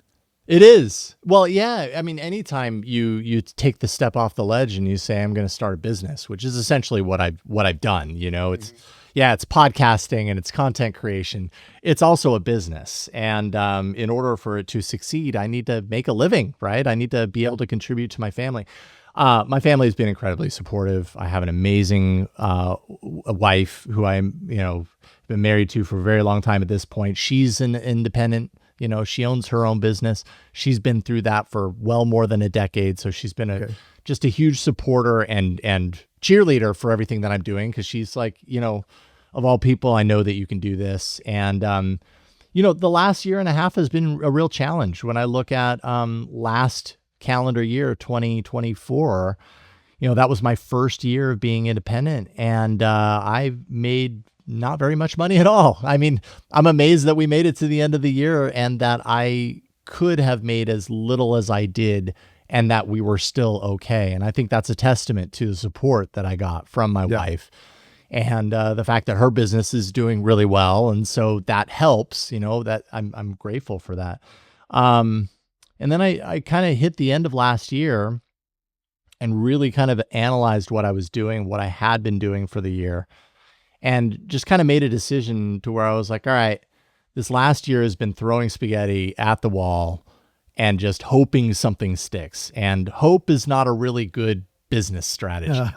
It is. Well, yeah. I mean, anytime you take the step off the ledge and you say, I'm going to start a business, which is essentially what I've done, you know, it's podcasting and it's content creation. It's also a business. And in order for it to succeed, I need to make a living, right? I need to be able to contribute to my family. My family has been incredibly supportive. I have an amazing wife who I'm, you know, been married to for a very long time at this point. She's an independent. You know, she owns her own business. She's been through that for well more than a decade. So she's been just a huge supporter and cheerleader for everything that I'm doing. Cause she's like, you know, of all people, I know that you can do this. And, you know, the last year and a half has been a real challenge. When I look at last calendar year, 2024, you know, that was my first year of being independent. And I made not very much money at all. I mean, I'm amazed that we made it to the end of the year and that I could have made as little as I did and that we were still okay. And I think that's a testament to the support that I got from my wife and the fact that her business is doing really well. And so that helps, you know, that I'm grateful for that. And then I kind of hit the end of last year and really kind of analyzed what I was doing, what I had been doing for the year. And just kind of made a decision to where I was like, all right, this last year has been throwing spaghetti at the wall and just hoping something sticks. And hope is not a really good business strategy.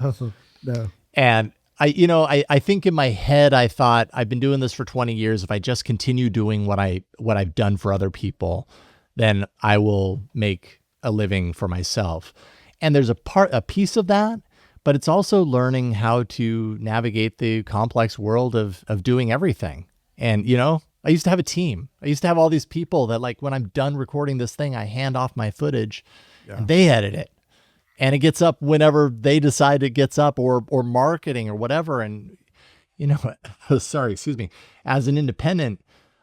No. And I think in my head, I thought I've been doing this for 20 years. If I just continue doing what I've done for other people, then I will make a living for myself. And there's a piece of that. But it's also learning how to navigate the complex world of doing everything. And, you know, I used to have a team. I used to have all these people that, like, when I'm done recording this thing, I hand off my footage and they edit it. And it gets up whenever they decide it gets up or marketing or whatever. And, you know, sorry, excuse me. As an independent,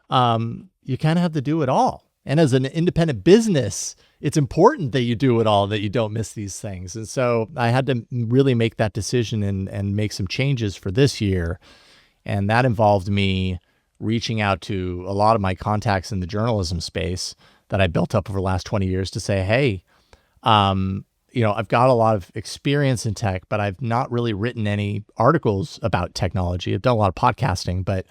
you kind of have to do it all. And as an independent business, it's important that you do it all, that you don't miss these things. And so I had to really make that decision and make some changes for this year. And that involved me reaching out to a lot of my contacts in the journalism space that I built up over the last 20 years to say, hey, you know, I've got a lot of experience in tech, but I've not really written any articles about technology. I've done a lot of podcasting, but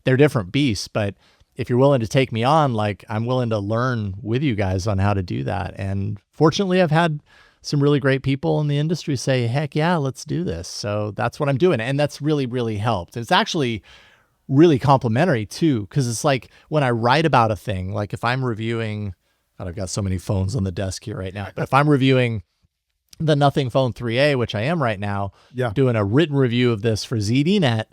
they're different beasts. But if you're willing to take me on, like, I'm willing to learn with you guys on how to do that. And fortunately, I've had some really great people in the industry say, heck yeah, let's do this. So that's what I'm doing. And that's really, really helped. It's actually really complimentary too, because it's like when I write about a thing, like if I'm reviewing, God, I've got so many phones on the desk here right now, but if I'm reviewing the Nothing Phone 3A, which I am right now, doing a written review of this for ZDNet,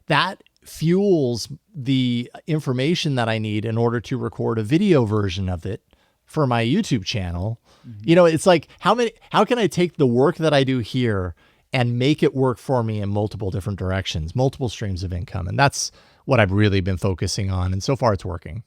that fuels the information that I need in order to record a video version of it for my YouTube channel. You know, it's like, how can I take the work that I do here and make it work for me in multiple different directions, multiple streams of income? And that's what I've really been focusing on. And so far it's working.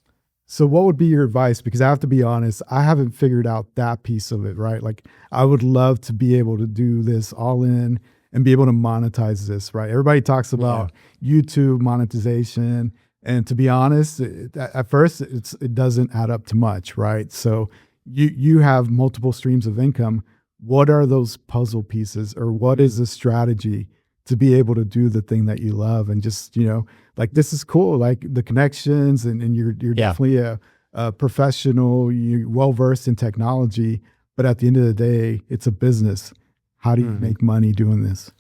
So what would be your advice? Because I have to be honest, I haven't figured out that piece of it, right? Like, I would love to be able to do this all in and be able to monetize this, right? Everybody talks about YouTube monetization. And to be honest, at first it doesn't add up to much, right? So you have multiple streams of income. What are those puzzle pieces, or what is the strategy to be able to do the thing that you love and just, like, this is cool, like the connections and you're definitely a professional, you're well-versed in technology, but at the end of the day, it's a business. How do you make money doing this?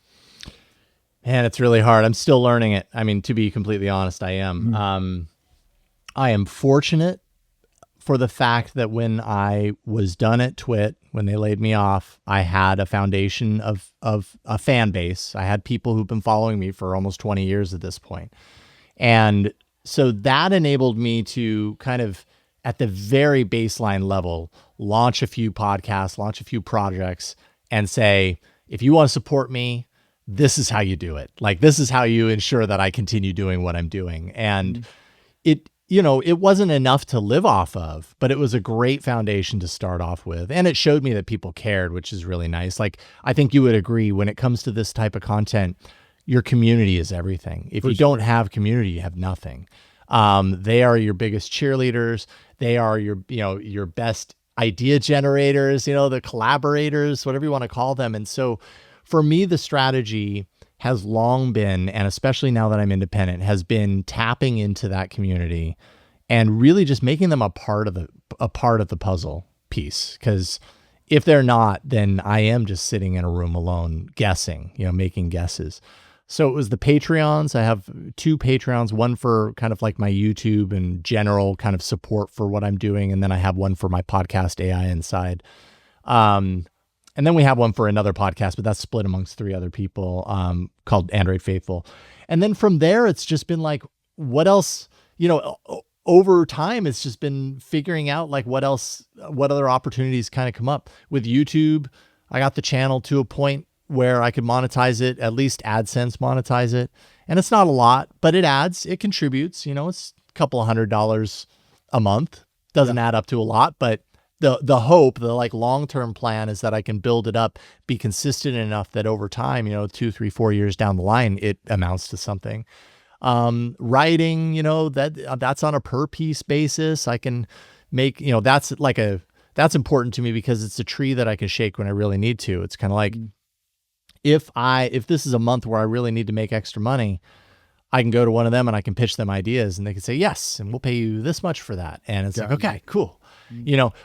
Man, it's really hard. I'm still learning it. I mean, to be completely honest, I am. I am fortunate for the fact that when I was done at Twit, when they laid me off, I had a foundation of a fan base. I had people who've been following me for almost 20 years at this point. And so that enabled me to kind of, at the very baseline level, launch a few podcasts, launch a few projects, and say, if you want to support me, this is how you do it. Like, this is how you ensure that I continue doing what I'm doing. And it wasn't enough to live off of, but it was a great foundation to start off with. And it showed me that people cared, which is really nice. Like, I think you would agree, when it comes to this type of content, your community is everything. If you don't have community, you have nothing. They are your biggest cheerleaders. They are your best idea generators, the collaborators, whatever you want to call them. And so for me, the strategy has long been, and especially now that I'm independent, has been tapping into that community and really just making them a part of the puzzle piece. Because if they're not, then I am just sitting in a room alone guessing, making guesses. So it was the Patreons. I have 2 Patreons, one for kind of like my YouTube and general kind of support for what I'm doing. And then I have one for my podcast, AI Inside. And then we have one for another podcast, but that's split amongst 3 other people, called Android Faithful. And then from there, it's just been like, what else, over time, it's just been figuring out like what other opportunities kind of come up. With YouTube, I got the channel to a point where I could monetize it, at least AdSense monetize it. And it's not a lot, but it contributes, it's a couple of $100 a month. Doesn't add up to a lot, but the hope, the like long-term plan is that I can build it up, be consistent enough that over time, 2, 3, 4 years down the line, it amounts to something. Writing, that's on a per piece basis. I can make, that's important to me because it's a tree that I can shake when I really need to. It's kind of like, if this is a month where I really need to make extra money, I can go to one of them and I can pitch them ideas and they can say, yes, and we'll pay you this much for that. And it's like, okay, cool.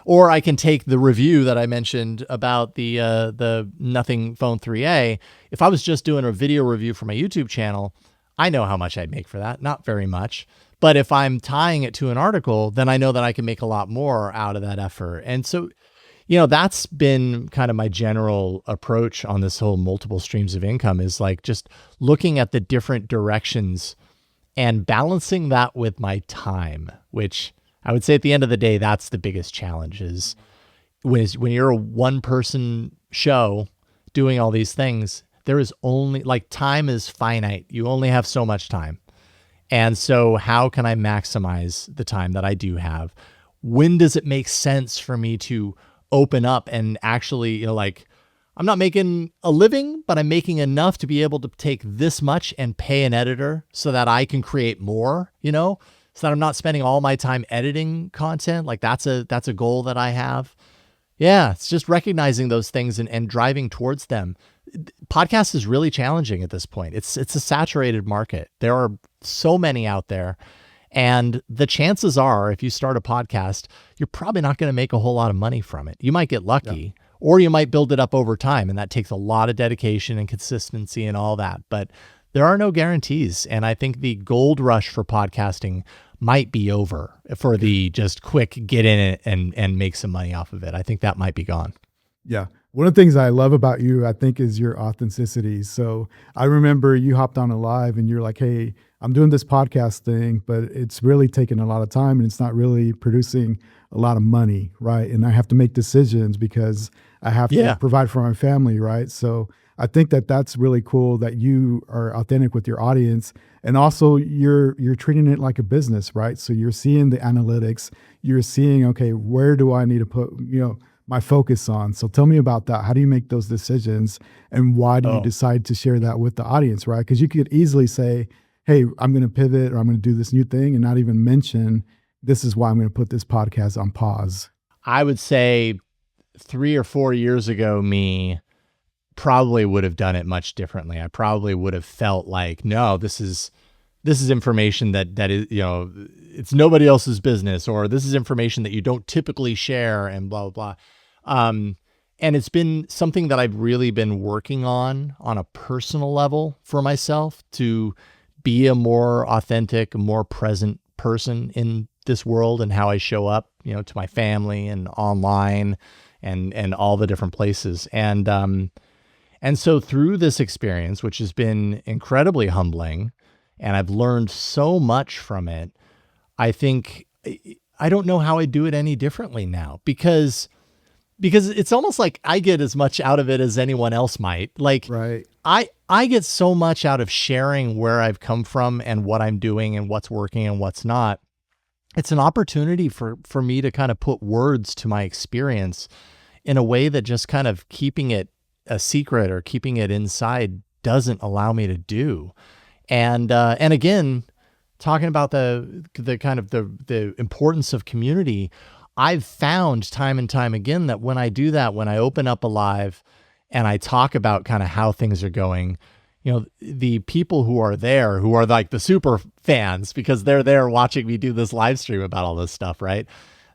Or I can take the review that I mentioned about the Nothing Phone 3A. If I was just doing a video review for my YouTube channel, I know how much I'd make for that. Not very much. But if I'm tying it to an article, then I know that I can make a lot more out of that effort. And so, that's been kind of my general approach on this whole multiple streams of income, is like just looking at the different directions and balancing that with my time, which I would say at the end of the day, that's the biggest challenge, is when you're a one-person show doing all these things, there is only, like, time is finite. You only have so much time. And so how can I maximize the time that I do have? When does it make sense for me to open up and actually, I'm not making a living, but I'm making enough to be able to take this much and pay an editor so that I can create more, so that I'm not spending all my time editing content. Like that's a goal that I have. Yeah. It's just recognizing those things and driving towards them. Podcast is really challenging at this point. It's a saturated market. There are so many out there. And the chances are, if you start a podcast, you're probably not going to make a whole lot of money from it. You might get lucky, or you might build it up over time. And that takes a lot of dedication and consistency and all that. But there are no guarantees. And I think the gold rush for podcasting might be over for the just quick get in it and make some money off of it. I think that might be gone. Yeah. One of the things I love about you, I think, is your authenticity. So I remember you hopped on a live and you're like, hey, I'm doing this podcast thing, but it's really taking a lot of time and it's not really producing a lot of money, right? And I have to make decisions because I have to provide for my family, right? So I think that that's really cool that you are authentic with your audience, and also you're treating it like a business, right? So you're seeing the analytics, you're seeing, okay, where do I need to put, my focus on? So tell me about that. How do you make those decisions, and why do you decide to share that with the audience, right? Because you could easily say, hey, I'm going to pivot, or I'm going to do this new thing, and not even mention, this is why I'm going to put this podcast on pause. I would say 3 or 4 years ago, me probably would have done it much differently. I probably would have felt like, no, this is information that is, it's nobody else's business, or this is information that you don't typically share, and blah, blah, blah. And it's been something that I've really been working on a personal level for myself, to be a more authentic, more present person in this world and how I show up, to my family and online and all the different places. And so through this experience, which has been incredibly humbling, and I've learned so much from it, I think I don't know how I do it any differently now, because it's almost like I get as much out of it as anyone else might. Like, Right. I get so much out of sharing where I've come from and what I'm doing and what's working and what's not. It's an opportunity for me to kind of put words to my experience in a way that just kind of keeping it a secret or keeping it inside doesn't allow me to do. And again, talking about the kind of the importance of community, I've found time and time again that when I do that, when I open up a live and I talk about kind of how things are going, the people who are there, who are like the super fans, because they're there watching me do this live stream about all this stuff, right?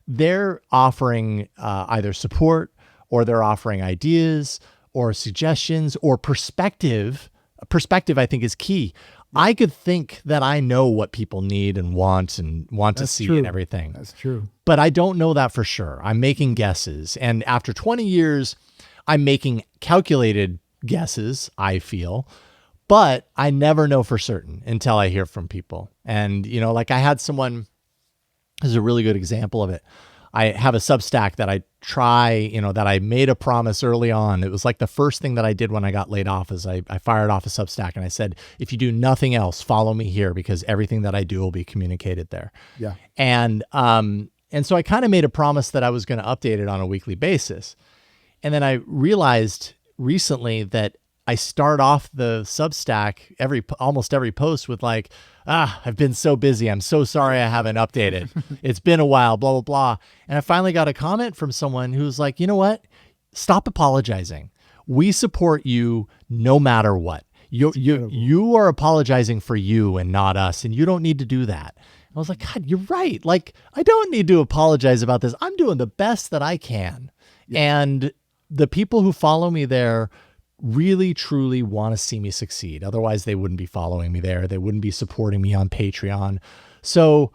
They're offering either support, or they're offering ideas or suggestions or perspective. Perspective, I think, is key. I could think that I know what people need and want to That's see true. and everything. That's true. But I don't know that for sure. I'm making guesses. And after 20 years, I'm making calculated guesses, I feel. But I never know for certain until I hear from people. And, like I had someone, this is a really good example of it. I have a Substack that I try, that I made a promise early on. It was like the first thing that I did when I got laid off is I fired off a Substack, and I said, if you do nothing else, follow me here, because everything that I do will be communicated there. Yeah. And so I kind of made a promise that I was going to update it on a weekly basis. And then I realized recently that I start off the Substack almost every post with like, I've been so busy. I'm so sorry I haven't updated. It's been a while, blah, blah, blah. And I finally got a comment from someone who's like, you know what? Stop apologizing. We support you no matter what. You are apologizing for you and not us, and you don't need to do that. I was like, God, you're right. Like, I don't need to apologize about this. I'm doing the best that I can. Yeah. And the people who follow me there really, truly want to see me succeed. Otherwise, they wouldn't be following me there. They wouldn't be supporting me on Patreon. So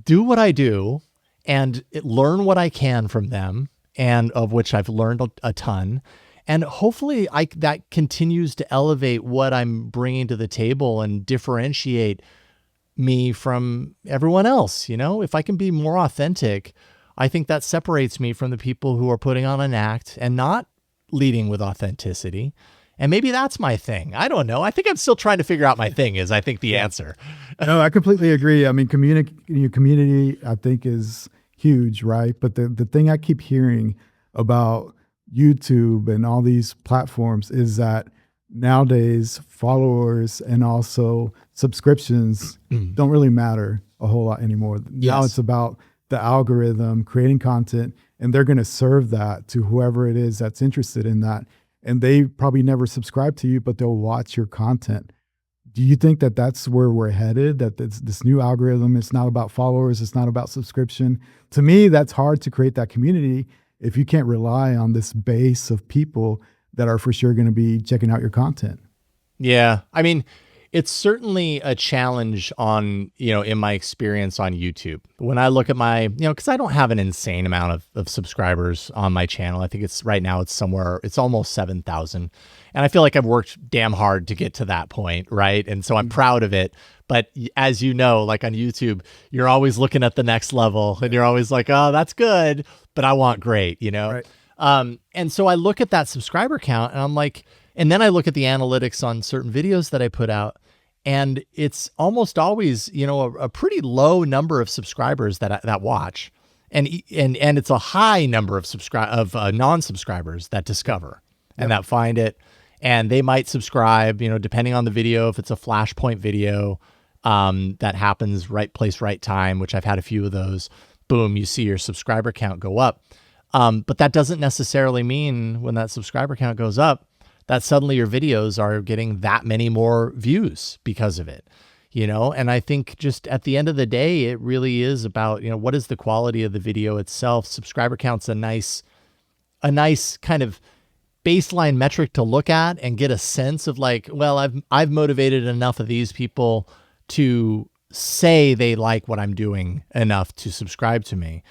do what I do and learn what I can from them, and of which I've learned a ton. And hopefully that continues to elevate what I'm bringing to the table and differentiate me from everyone else. If I can be more authentic, I think that separates me from the people who are putting on an act and not leading with authenticity. And maybe that's my thing. I don't know. I think I'm still trying to figure out my thing is, I think, the answer. No, I completely agree. I mean, community, I think, is huge, right? But the thing I keep hearing about YouTube and all these platforms is that nowadays followers and also subscriptions don't really matter a whole lot anymore. Yes. Now it's about the algorithm creating content, and they're going to serve that to whoever it is that's interested in that. And they probably never subscribe to you, but they'll watch your content. Do you think that that's where we're headed? That this new algorithm, it's not about followers, it's not about subscription. To me, that's hard to create that community if you can't rely on this base of people that are for sure going to be checking out your content. Yeah. I mean, it's certainly a challenge in my experience on YouTube. When I look at my, because I don't have an insane amount of subscribers on my channel. I think it's almost 7,000. And I feel like I've worked damn hard to get to that point, right? And so I'm proud of it. But as you know, like on YouTube, you're always looking at the next level and you're always like, oh, that's good, but I want great, Right. And so I look at that subscriber count and I'm like, and then I look at the analytics on certain videos that I put out, and it's almost always, a pretty low number of subscribers that watch, and it's a high number of non-subscribers that discover and that find it, and they might subscribe, depending on the video. If it's a flashpoint video, that happens right place, right time, which I've had a few of those. Boom, you see your subscriber count go up. But that doesn't necessarily mean when that subscriber count goes up that suddenly your videos are getting that many more views because of it, and I think just at the end of the day, it really is about, what is the quality of the video itself. Subscriber count's a nice kind of baseline metric to look at and get a sense of like, well, I've motivated enough of these people to say they like what I'm doing enough to subscribe to me.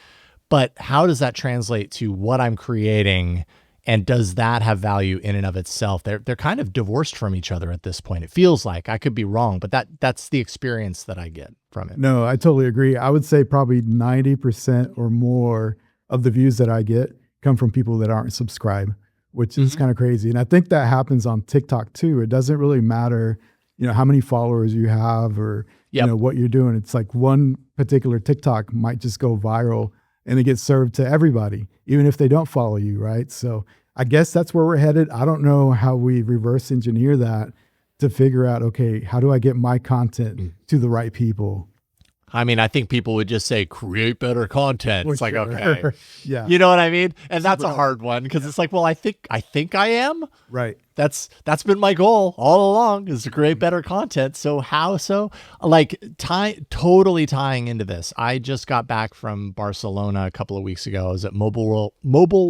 But how does that translate to what I'm creating? And does that have value in and of itself? They're kind of divorced from each other at this point. It feels like. I could be wrong, but that's the experience that I get from it. No, I totally agree. I would say probably 90% or more of the views that I get come from people that aren't subscribed, which is kind of crazy. And I think that happens on TikTok too. It doesn't really matter, how many followers you have or, what you're doing. It's like one particular TikTok might just go viral and it gets served to everybody, even if they don't follow you, right? So I guess that's where we're headed. I don't know how we reverse engineer that to figure out, okay, how do I get my content to the right people? I mean, I think people would just say, create better content. It's like, okay. Yeah. You know what I mean? And that's a hard one because it's like, well, I think I am. Right. That's been my goal all along, is to create better content. So how so? Like totally tying into this. I just got back from Barcelona a couple of weeks ago. I was at Mobile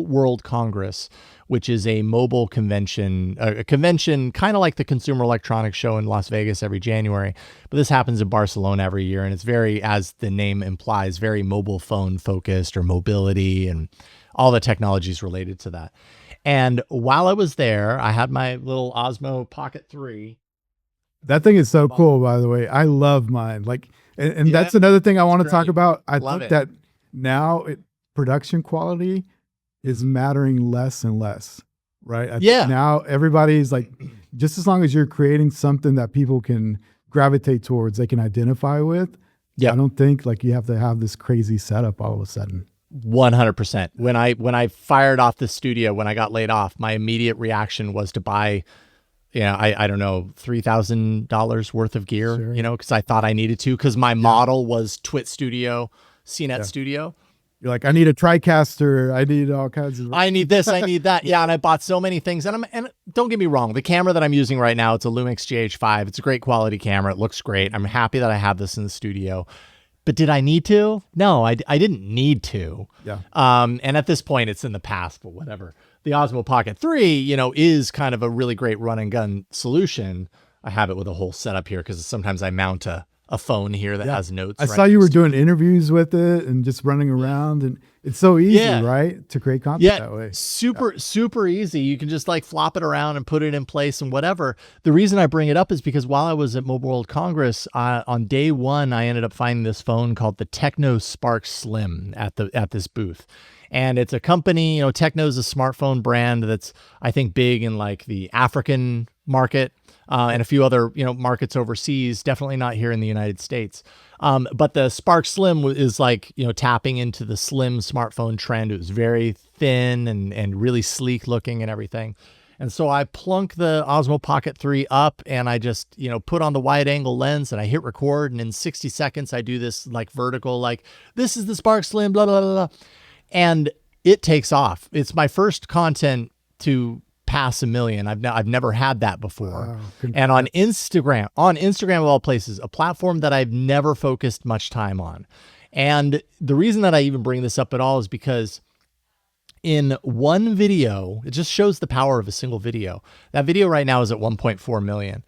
World Congress, which is a mobile convention, a convention kind of like the Consumer Electronics Show in Las Vegas every January. But this happens in Barcelona every year. And it's very, as the name implies, very mobile phone focused, or mobility and all the technologies related to that. And while I was there, I had my little Osmo Pocket 3. That thing is so cool, by the way. I love mine. Like, and that's another thing I want to talk about. I think that now production quality is mattering less and less, right? I think now everybody's like, just as long as you're creating something that people can gravitate towards, they can identify with. Yeah, I don't think like you have to have this crazy setup all of a sudden. 100%. When I fired off the studio, when I got laid off, my immediate reaction was to buy, I don't know, $3,000 worth of gear, because I thought I needed to, because my model was Twit Studio, CNET Studio. You're like, I need a TriCaster. I need all kinds of. I need this. I need that. Yeah, and I bought so many things. And don't get me wrong, the camera that I'm using right now, it's a Lumix GH5. It's a great quality camera. It looks great. I'm happy that I have this in the studio. But did I need to? No, I didn't need to. Yeah. And at this point, it's in the past, but whatever. The Osmo Pocket 3, is kind of a really great run and gun solution. I have it with a whole setup here because sometimes I mount a phone here that has notes. I saw you were doing interviews with it and just running around, and it's so easy, right, to create content that way. Super easy. You can just like flop it around and put it in place and whatever. The reason I bring it up is because while I was at Mobile World Congress, on day one, I ended up finding this phone called the Techno Spark Slim at this booth. And it's a company, Techno's a smartphone brand that's, I think, big in like the African market. And a few other, markets overseas, definitely not here in the United States. But the Spark Slim is like, tapping into the slim smartphone trend. It was very thin and really sleek looking and everything. And so I plunk the Osmo Pocket 3 up and I just, put on the wide angle lens and I hit record. And in 60 seconds, I do this like vertical, like, this is the Spark Slim, blah, blah, blah, blah. And it takes off. It's my first content to pass 1 million. I've never had that before. Wow, and on Instagram of all places, a platform that I've never focused much time on. And the reason that I even bring this up at all is because in one video, it just shows the power of a single video. That video right now is at 1.4 million.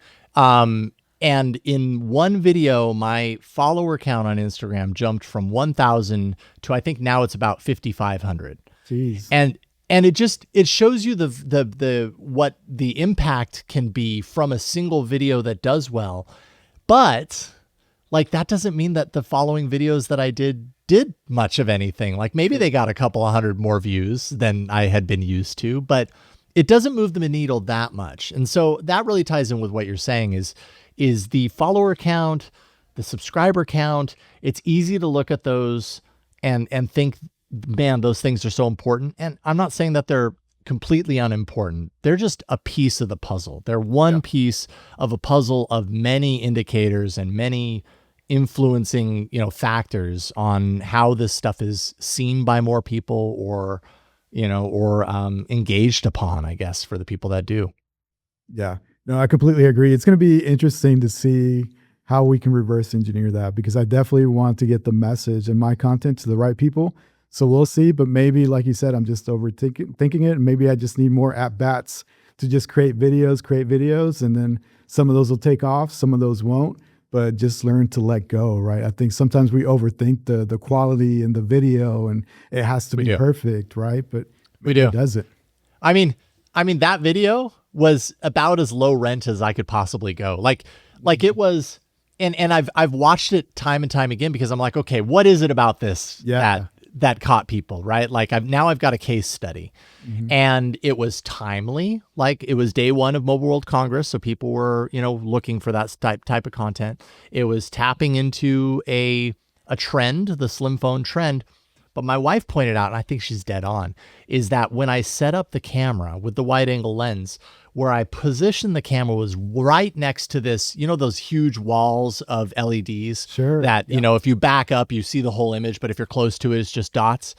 And in one video, my follower count on Instagram jumped from 1,000 to I think now it's about 5,500. Jeez. And it shows you the what the impact can be from a single video that does well. But like that doesn't mean that the following videos that I did much of anything. Like maybe they got a couple of hundred more views than I had been used to, but it doesn't move the needle that much. And so that really ties in with what you're saying is the follower count, the subscriber count. It's easy to look at those and think, man, those things are so important. And I'm not saying that they're completely unimportant. They're just a piece of the puzzle. They're one piece of a puzzle of many indicators and many influencing, factors on how this stuff is seen by more people or engaged upon, I guess, for the people that do. Yeah. No, I completely agree. It's going to be interesting to see how we can reverse engineer that, because I definitely want to get the message and my content to the right people. So we'll see. But maybe, like you said, I'm just thinking it. And maybe I just need more at bats to just create videos. And then some of those will take off, some of those won't. But just learn to let go, right? I think sometimes we overthink the quality in the video, and it has to be perfect, right? But it doesn't. I mean, that video was about as low rent as I could possibly go. Like it was, and I've watched it time and time again, because I'm like, okay, what is it about this that caught people, right? Like I've got a case study, and it was timely. Like it was day one of Mobile World Congress, so people were, looking for that type of content. It was tapping into a trend, the slim phone trend. But my wife pointed out, and I think she's dead on, is that when I set up the camera with the wide angle lens, where I positioned the camera was right next to this, those huge walls of LEDs. Sure. That, if you back up, you see the whole image, but if you're close to it, it's just dots.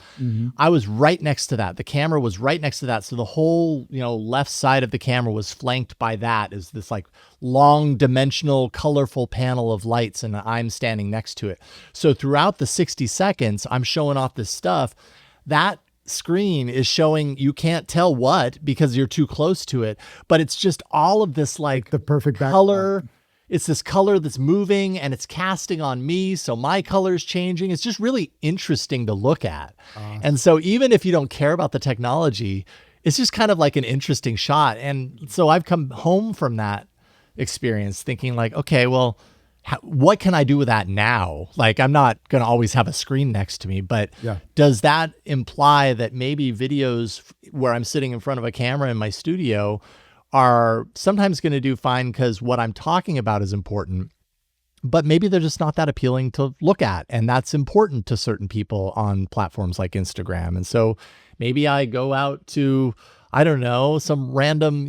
I was right next to that. The camera was right next to that. So the whole, left side of the camera was flanked by that, is this like long dimensional, colorful panel of lights, and I'm standing next to it. So throughout the 60 seconds, I'm showing off this stuff. That screen is showing, you can't tell what, because you're too close to it, but it's just all of this like the perfect color. It's this color that's moving, and it's casting on me, so my color is changing. It's just really interesting to look at. And so even if you don't care about the technology, it's just kind of like an interesting shot. And so I've come home from that experience thinking like, okay, well, what can I do with that now? Like, I'm not going to always have a screen next to me, but does that imply that maybe videos where I'm sitting in front of a camera in my studio are sometimes going to do fine because what I'm talking about is important, but maybe they're just not that appealing to look at. And that's important to certain people on platforms like Instagram. And so maybe I go out to, I don't know, some random,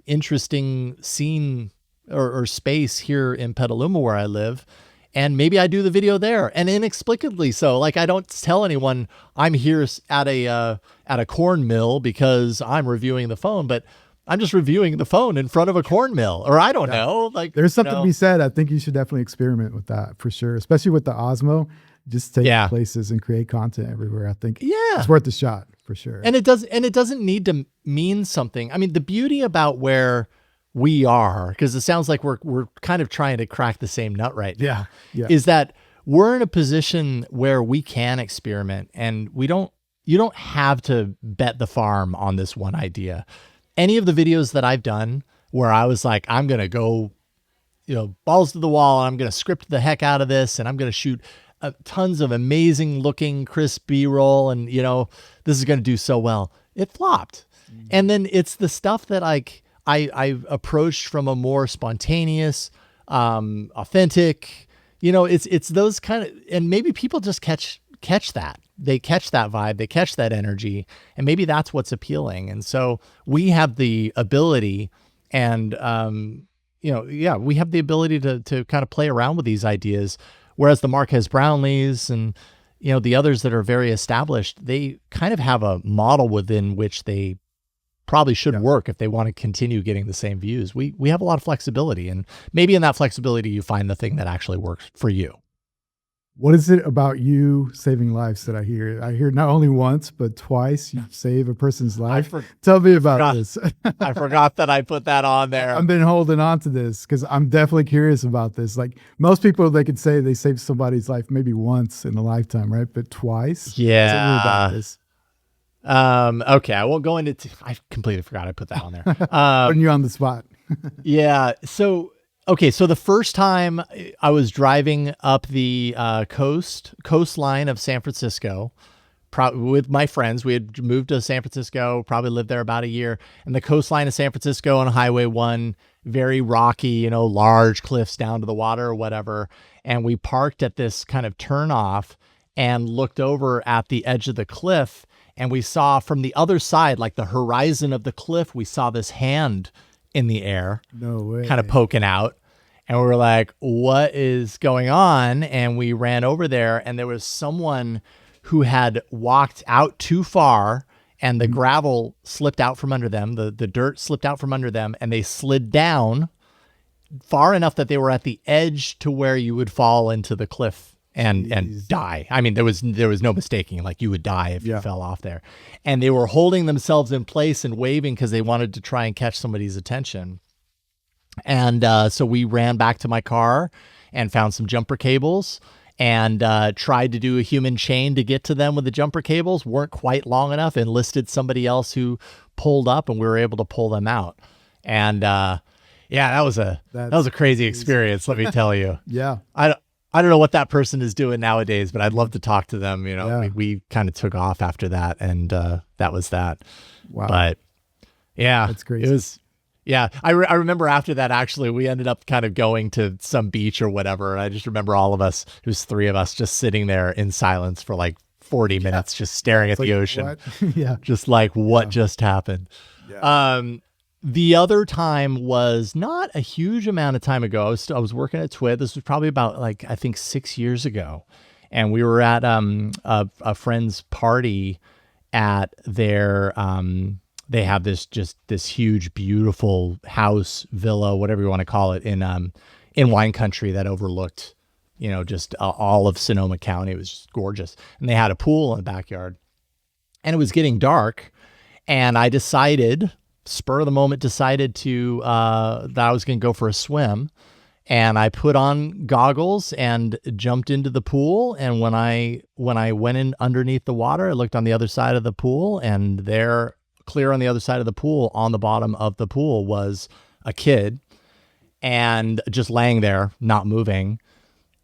interesting scene or space here in Petaluma where I live, and maybe I do the video there, and inexplicably so. Like I don't tell anyone I'm here at a corn mill because I'm reviewing the phone, but I'm just reviewing the phone in front of a corn mill, or I don't know. Like there's something to be said. I think you should definitely experiment with that for sure, especially with the Osmo. Just take places and create content everywhere. I think it's worth a shot for sure. And it doesn't need to mean something. I mean, the beauty about where we are, because it sounds like we're kind of trying to crack the same nut right now, is that we're in a position where we can experiment, and you don't have to bet the farm on this one idea. Any of the videos that I've done where I was like, I'm going to go, balls to the wall, and I'm going to script the heck out of this, and I'm going to shoot tons of amazing looking crisp B-roll, and this is going to do so well. It flopped. And then it's the stuff that I approached from a more spontaneous, authentic, it's those kind of, and maybe people just catch that. They catch that vibe, they catch that energy, and maybe that's what's appealing. And so we have the ability, and, we have the ability to kind of play around with these ideas. Whereas the Marquez Brownlees and, the others that are very established, they kind of have a model within which they probably should work if they want to continue getting the same views. We have a lot of flexibility, and maybe in that flexibility, you find the thing that actually works for you. What is it about you saving lives that I hear? I hear not only once, but twice you save a person's life. Tell me about this. I forgot that I put that on there. I've been holding on to this because I'm definitely curious about this. Like most people, they could say they saved somebody's life maybe once in a lifetime, right? But twice? Yeah. Tell me about this. Okay, I won't go into. I completely forgot I put that on there. Putting you on the spot. Yeah. So the first time I was driving up the coastline of San Francisco, with my friends. We had moved to San Francisco, probably lived there about a year, and the coastline of San Francisco on Highway 1, very rocky, large cliffs down to the water or whatever. And we parked at this kind of turnoff and looked over at the edge of the cliff. And we saw from the other side, like the horizon of the cliff, we saw this hand in the air. No way. Kind of poking out. And we were like, what is going on? And we ran over there, and there was someone who had walked out too far and the gravel slipped out from under them. The dirt slipped out from under them, and they slid down far enough that they were at the edge to where you would fall into the cliff and die. I mean, there was no mistaking, like you would die if you fell off there. And they were holding themselves in place and waving because they wanted to try and catch somebody's attention. And so we ran back to my car and found some jumper cables and tried to do a human chain to get to them with the jumper cables. Weren't quite long enough, enlisted somebody else who pulled up, and we were able to pull them out. And that was a crazy experience, let me tell you. Yeah. I don't know what that person is doing nowadays, but I'd love to talk to them. You know, we kind of took off after that, and that was that. Wow. But yeah, that's crazy. It was, I remember after that, actually, we ended up kind of going to some beach or whatever. And I just remember all of us, it was 3 of us, just sitting there in silence for like 40 minutes, just staring at the ocean. Just like, what just happened? Yeah. The other time was not a huge amount of time ago. I was working at TWiT. This was probably about I think 6 years ago. And we were at a friend's party at their, they have this huge, beautiful house, villa, whatever you want to call it, in wine country that overlooked, just all of Sonoma County. It was just gorgeous. And they had a pool in the backyard. And it was getting dark. And I spur of the moment decided to that I was going to go for a swim, and I put on goggles and jumped into the pool. And when I went in underneath the water, I looked on the other side of the pool, and there, clear on the other side of the pool, on the bottom of the pool, was a kid, and just laying there, not moving.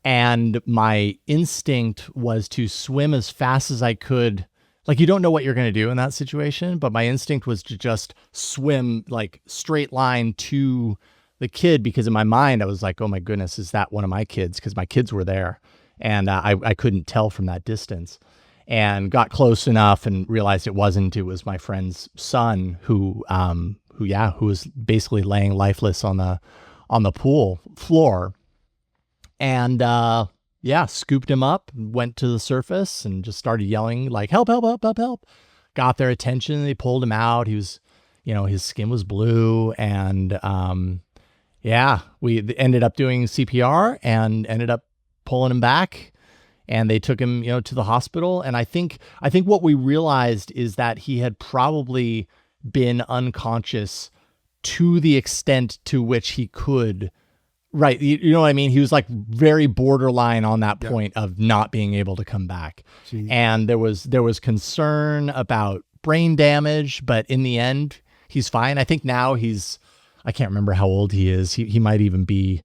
And my instinct was to swim as fast as I could. Like, you don't know what you're going to do in that situation, but my instinct was to just swim like straight line to the kid, because in my mind I was like, oh my goodness, is that one of my kids? Because my kids were there, and I couldn't tell from that distance, and got close enough and realized it wasn't. It was my friend's son who was basically laying lifeless on the pool floor, and scooped him up, went to the surface, and just started yelling like, help, help, help, help, help. Got their attention. They pulled him out. He was, his skin was blue. And we ended up doing CPR and ended up pulling him back. And they took him, to the hospital. And I think what we realized is that he had probably been unconscious to the extent to which he could. Right. You know what I mean? He was like very borderline on that point of not being able to come back. Jeez. And there was concern about brain damage, but in the end, he's fine. I think now I can't remember how old he is. He might even be,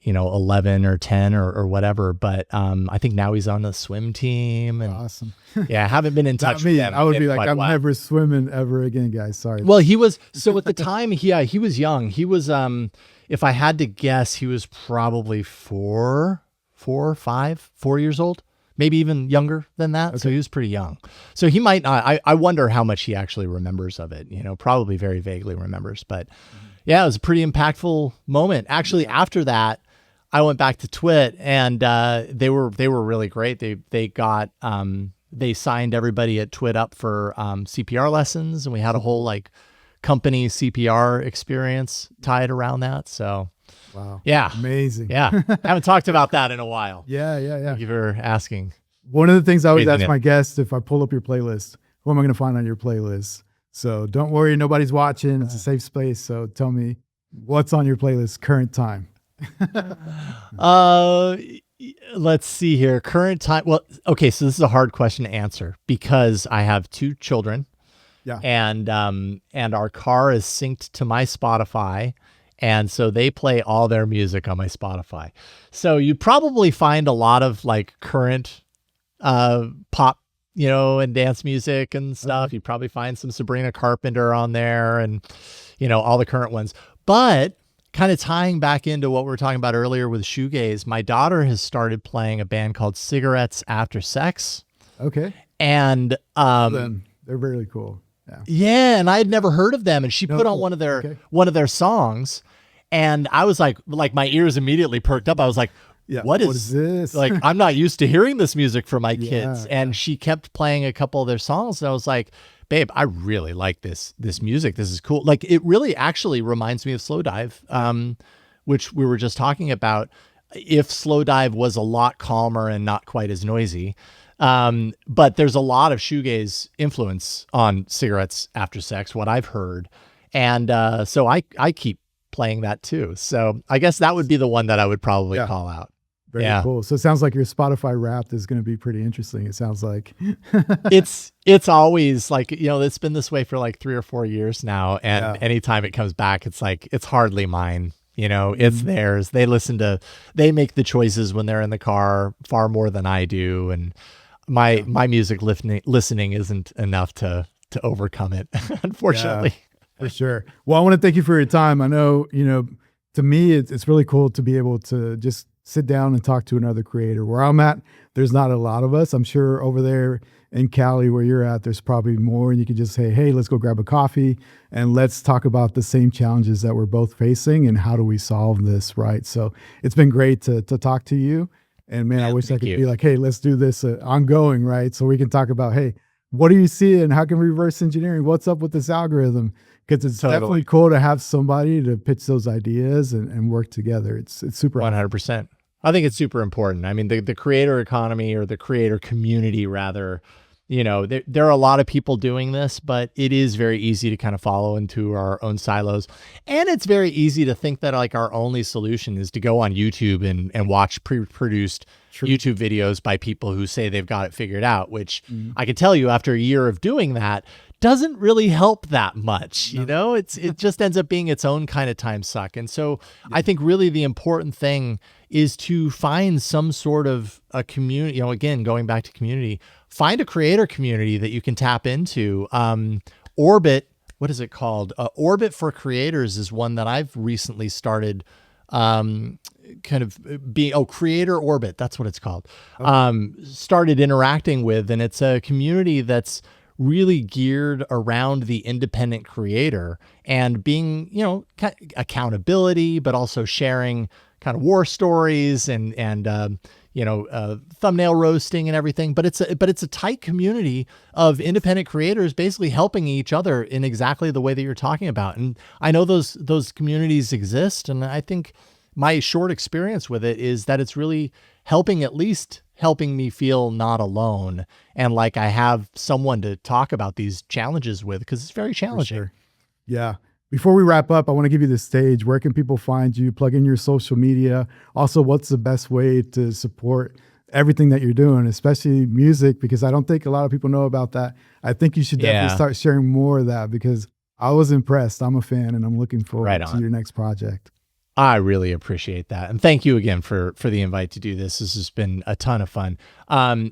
11 or 10 or whatever. But I think now he's on the swim team. And awesome. I haven't been in touch with him. I would be like, I'm never swimming ever again, guys. Sorry. Well, he was, so at the time, he was young. He was, if I had to guess, he was probably 4 years old, maybe even younger than that. Okay. So he was pretty young. So he might not, I wonder how much he actually remembers of it, probably very vaguely remembers. But it was a pretty impactful moment. Actually, after that, I went back to TWiT, and they were really great. They got, they signed everybody at TWiT up for CPR lessons, and we had a whole company CPR experience tied around that. So, wow. Yeah. Amazing. Yeah. I haven't talked about that in a while. Yeah. Thank you for asking. One of the things I always ask my guests, if I pull up your playlist, who am I going to find on your playlist? So don't worry, nobody's watching. It's a safe space. So tell me what's on your playlist current time. Let's see here. Current time. Well, okay. So this is a hard question to answer because I have 2 children. Yeah. And our car is synced to my Spotify. And so they play all their music on my Spotify. So you probably find a lot of current pop, and dance music and stuff. Okay. You probably find some Sabrina Carpenter on there and, all the current ones. But kind of tying back into what we were talking about earlier with shoegaze, my daughter has started playing a band called Cigarettes After Sex. Okay. And they're really cool. Yeah, and I had never heard of them, and she put on one of their songs, and I was like my ears immediately perked up. I was like, what is this? Like, I'm not used to hearing this music from my kids. And she kept playing a couple of their songs. And I was like, babe, I really like this music. This is cool. Like, it really actually reminds me of Slow Dive, which we were just talking about. If Slow Dive was a lot calmer and not quite as noisy. But there's a lot of shoegaze influence on Cigarettes After Sex, what I've heard. And so I keep playing that too. So I guess that would be the one that I would probably call out. Very cool. So it sounds like your Spotify Wrapped is going to be pretty interesting. It sounds like it's always like, it's been this way for like 3 or 4 years now. And anytime it comes back, it's like, it's hardly mine. It's theirs. They make the choices when they're in the car far more than I do. And my music listening isn't enough to overcome it, unfortunately. For sure. Well, I want to thank you for your time. I know, to me, it's really cool to be able to just sit down and talk to another creator. Where I'm at, there's not a lot of us. I'm sure over there in Cali where you're at, there's probably more, and you can just say, hey, let's go grab a coffee and let's talk about the same challenges that we're both facing and how do we solve this, right? So it's been great to talk to you. And man, I wish I could be like, hey, let's do this ongoing, right? So we can talk about, hey, what do you see and how can we reverse engineering? What's up with this algorithm? Because it's definitely cool to have somebody to pitch those ideas and work together. It's super 100%. I think it's super important. I mean, the creator economy, or the creator community rather, there are a lot of people doing this, but it is very easy to kind of follow into our own silos. And it's very easy to think that like our only solution is to go on YouTube and watch pre-produced YouTube videos by people who say they've got it figured out, which I can tell you after a year of doing that doesn't really help that much. It just ends up being its own kind of time suck. And so I think really the important thing is to find some sort of a community, again, going back to community, find a creator community that you can tap into. Orbit, what is it called? Orbit for Creators is one that I've recently started Creator Orbit. That's what it's called. Started interacting with, and it's a community that's really geared around the independent creator and being, accountability, but also sharing kind of war stories and thumbnail roasting and everything. But it's a tight community of independent creators basically helping each other in exactly the way that you're talking about. And I know those communities exist. And I think my short experience with it is that it's really helping me feel not alone. And like I have someone to talk about these challenges with, because it's very challenging. For sure. Yeah. Before we wrap up, I want to give you the stage. Where can people find you? Plug in your social media. Also, what's the best way to support everything that you're doing, especially music? Because I don't think a lot of people know about that. I think you should definitely start sharing more of that, because I was impressed. I'm a fan and I'm looking forward to your next project. I really appreciate that. And thank you again for the invite to do this. This has been a ton of fun.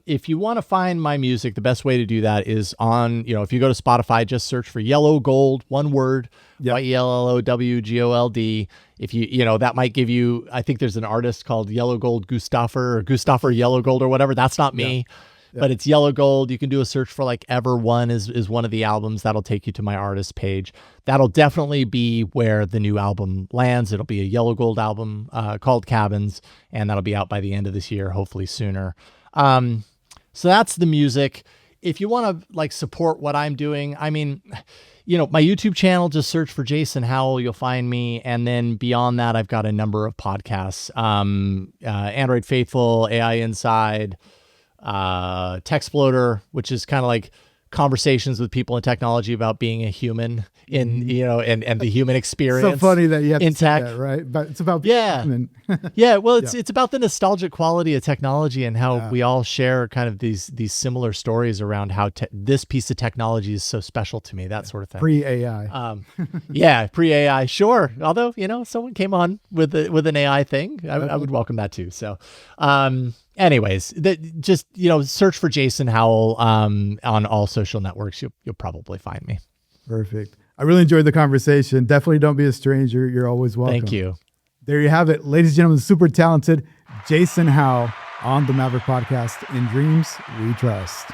If you want to find my music, the best way to do that is on, if you go to Spotify, just search for Yellowgold, one word, Yellowgold. If that might give you, I think there's an artist called Yellowgold Gustaffer Yellowgold or whatever. That's not me. But it's Yellowgold. You can do a search for like Ever One is one of the albums. That'll take you to my artist page. That'll definitely be where the new album lands. It'll be a Yellowgold album called Cabins, and that'll be out by the end of this year, hopefully sooner. So that's the music. If you want to like support what I'm doing, I mean, my YouTube channel, just search for Jason Howell. You'll find me. And then beyond that, I've got a number of podcasts, Android Faithful, AI Inside, Techsploder, which is kind of like conversations with people in technology about being a human in and the human experience. So funny that you have in to say tech, that, right? But it's about human. Well, it's about the nostalgic quality of technology and how we all share kind of these similar stories around how this piece of technology is so special to me. That sort of thing. Pre-AI. Pre-AI, sure. Although someone came on with an AI thing, I would welcome that too. So. Anyways, just search for Jason Howell on all social networks. You'll probably find me. Perfect. I really enjoyed the conversation. Definitely don't be a stranger. You're always welcome. Thank you. There you have it, ladies and gentlemen. Super talented Jason Howell on the Maverick Podcast. In dreams, we trust.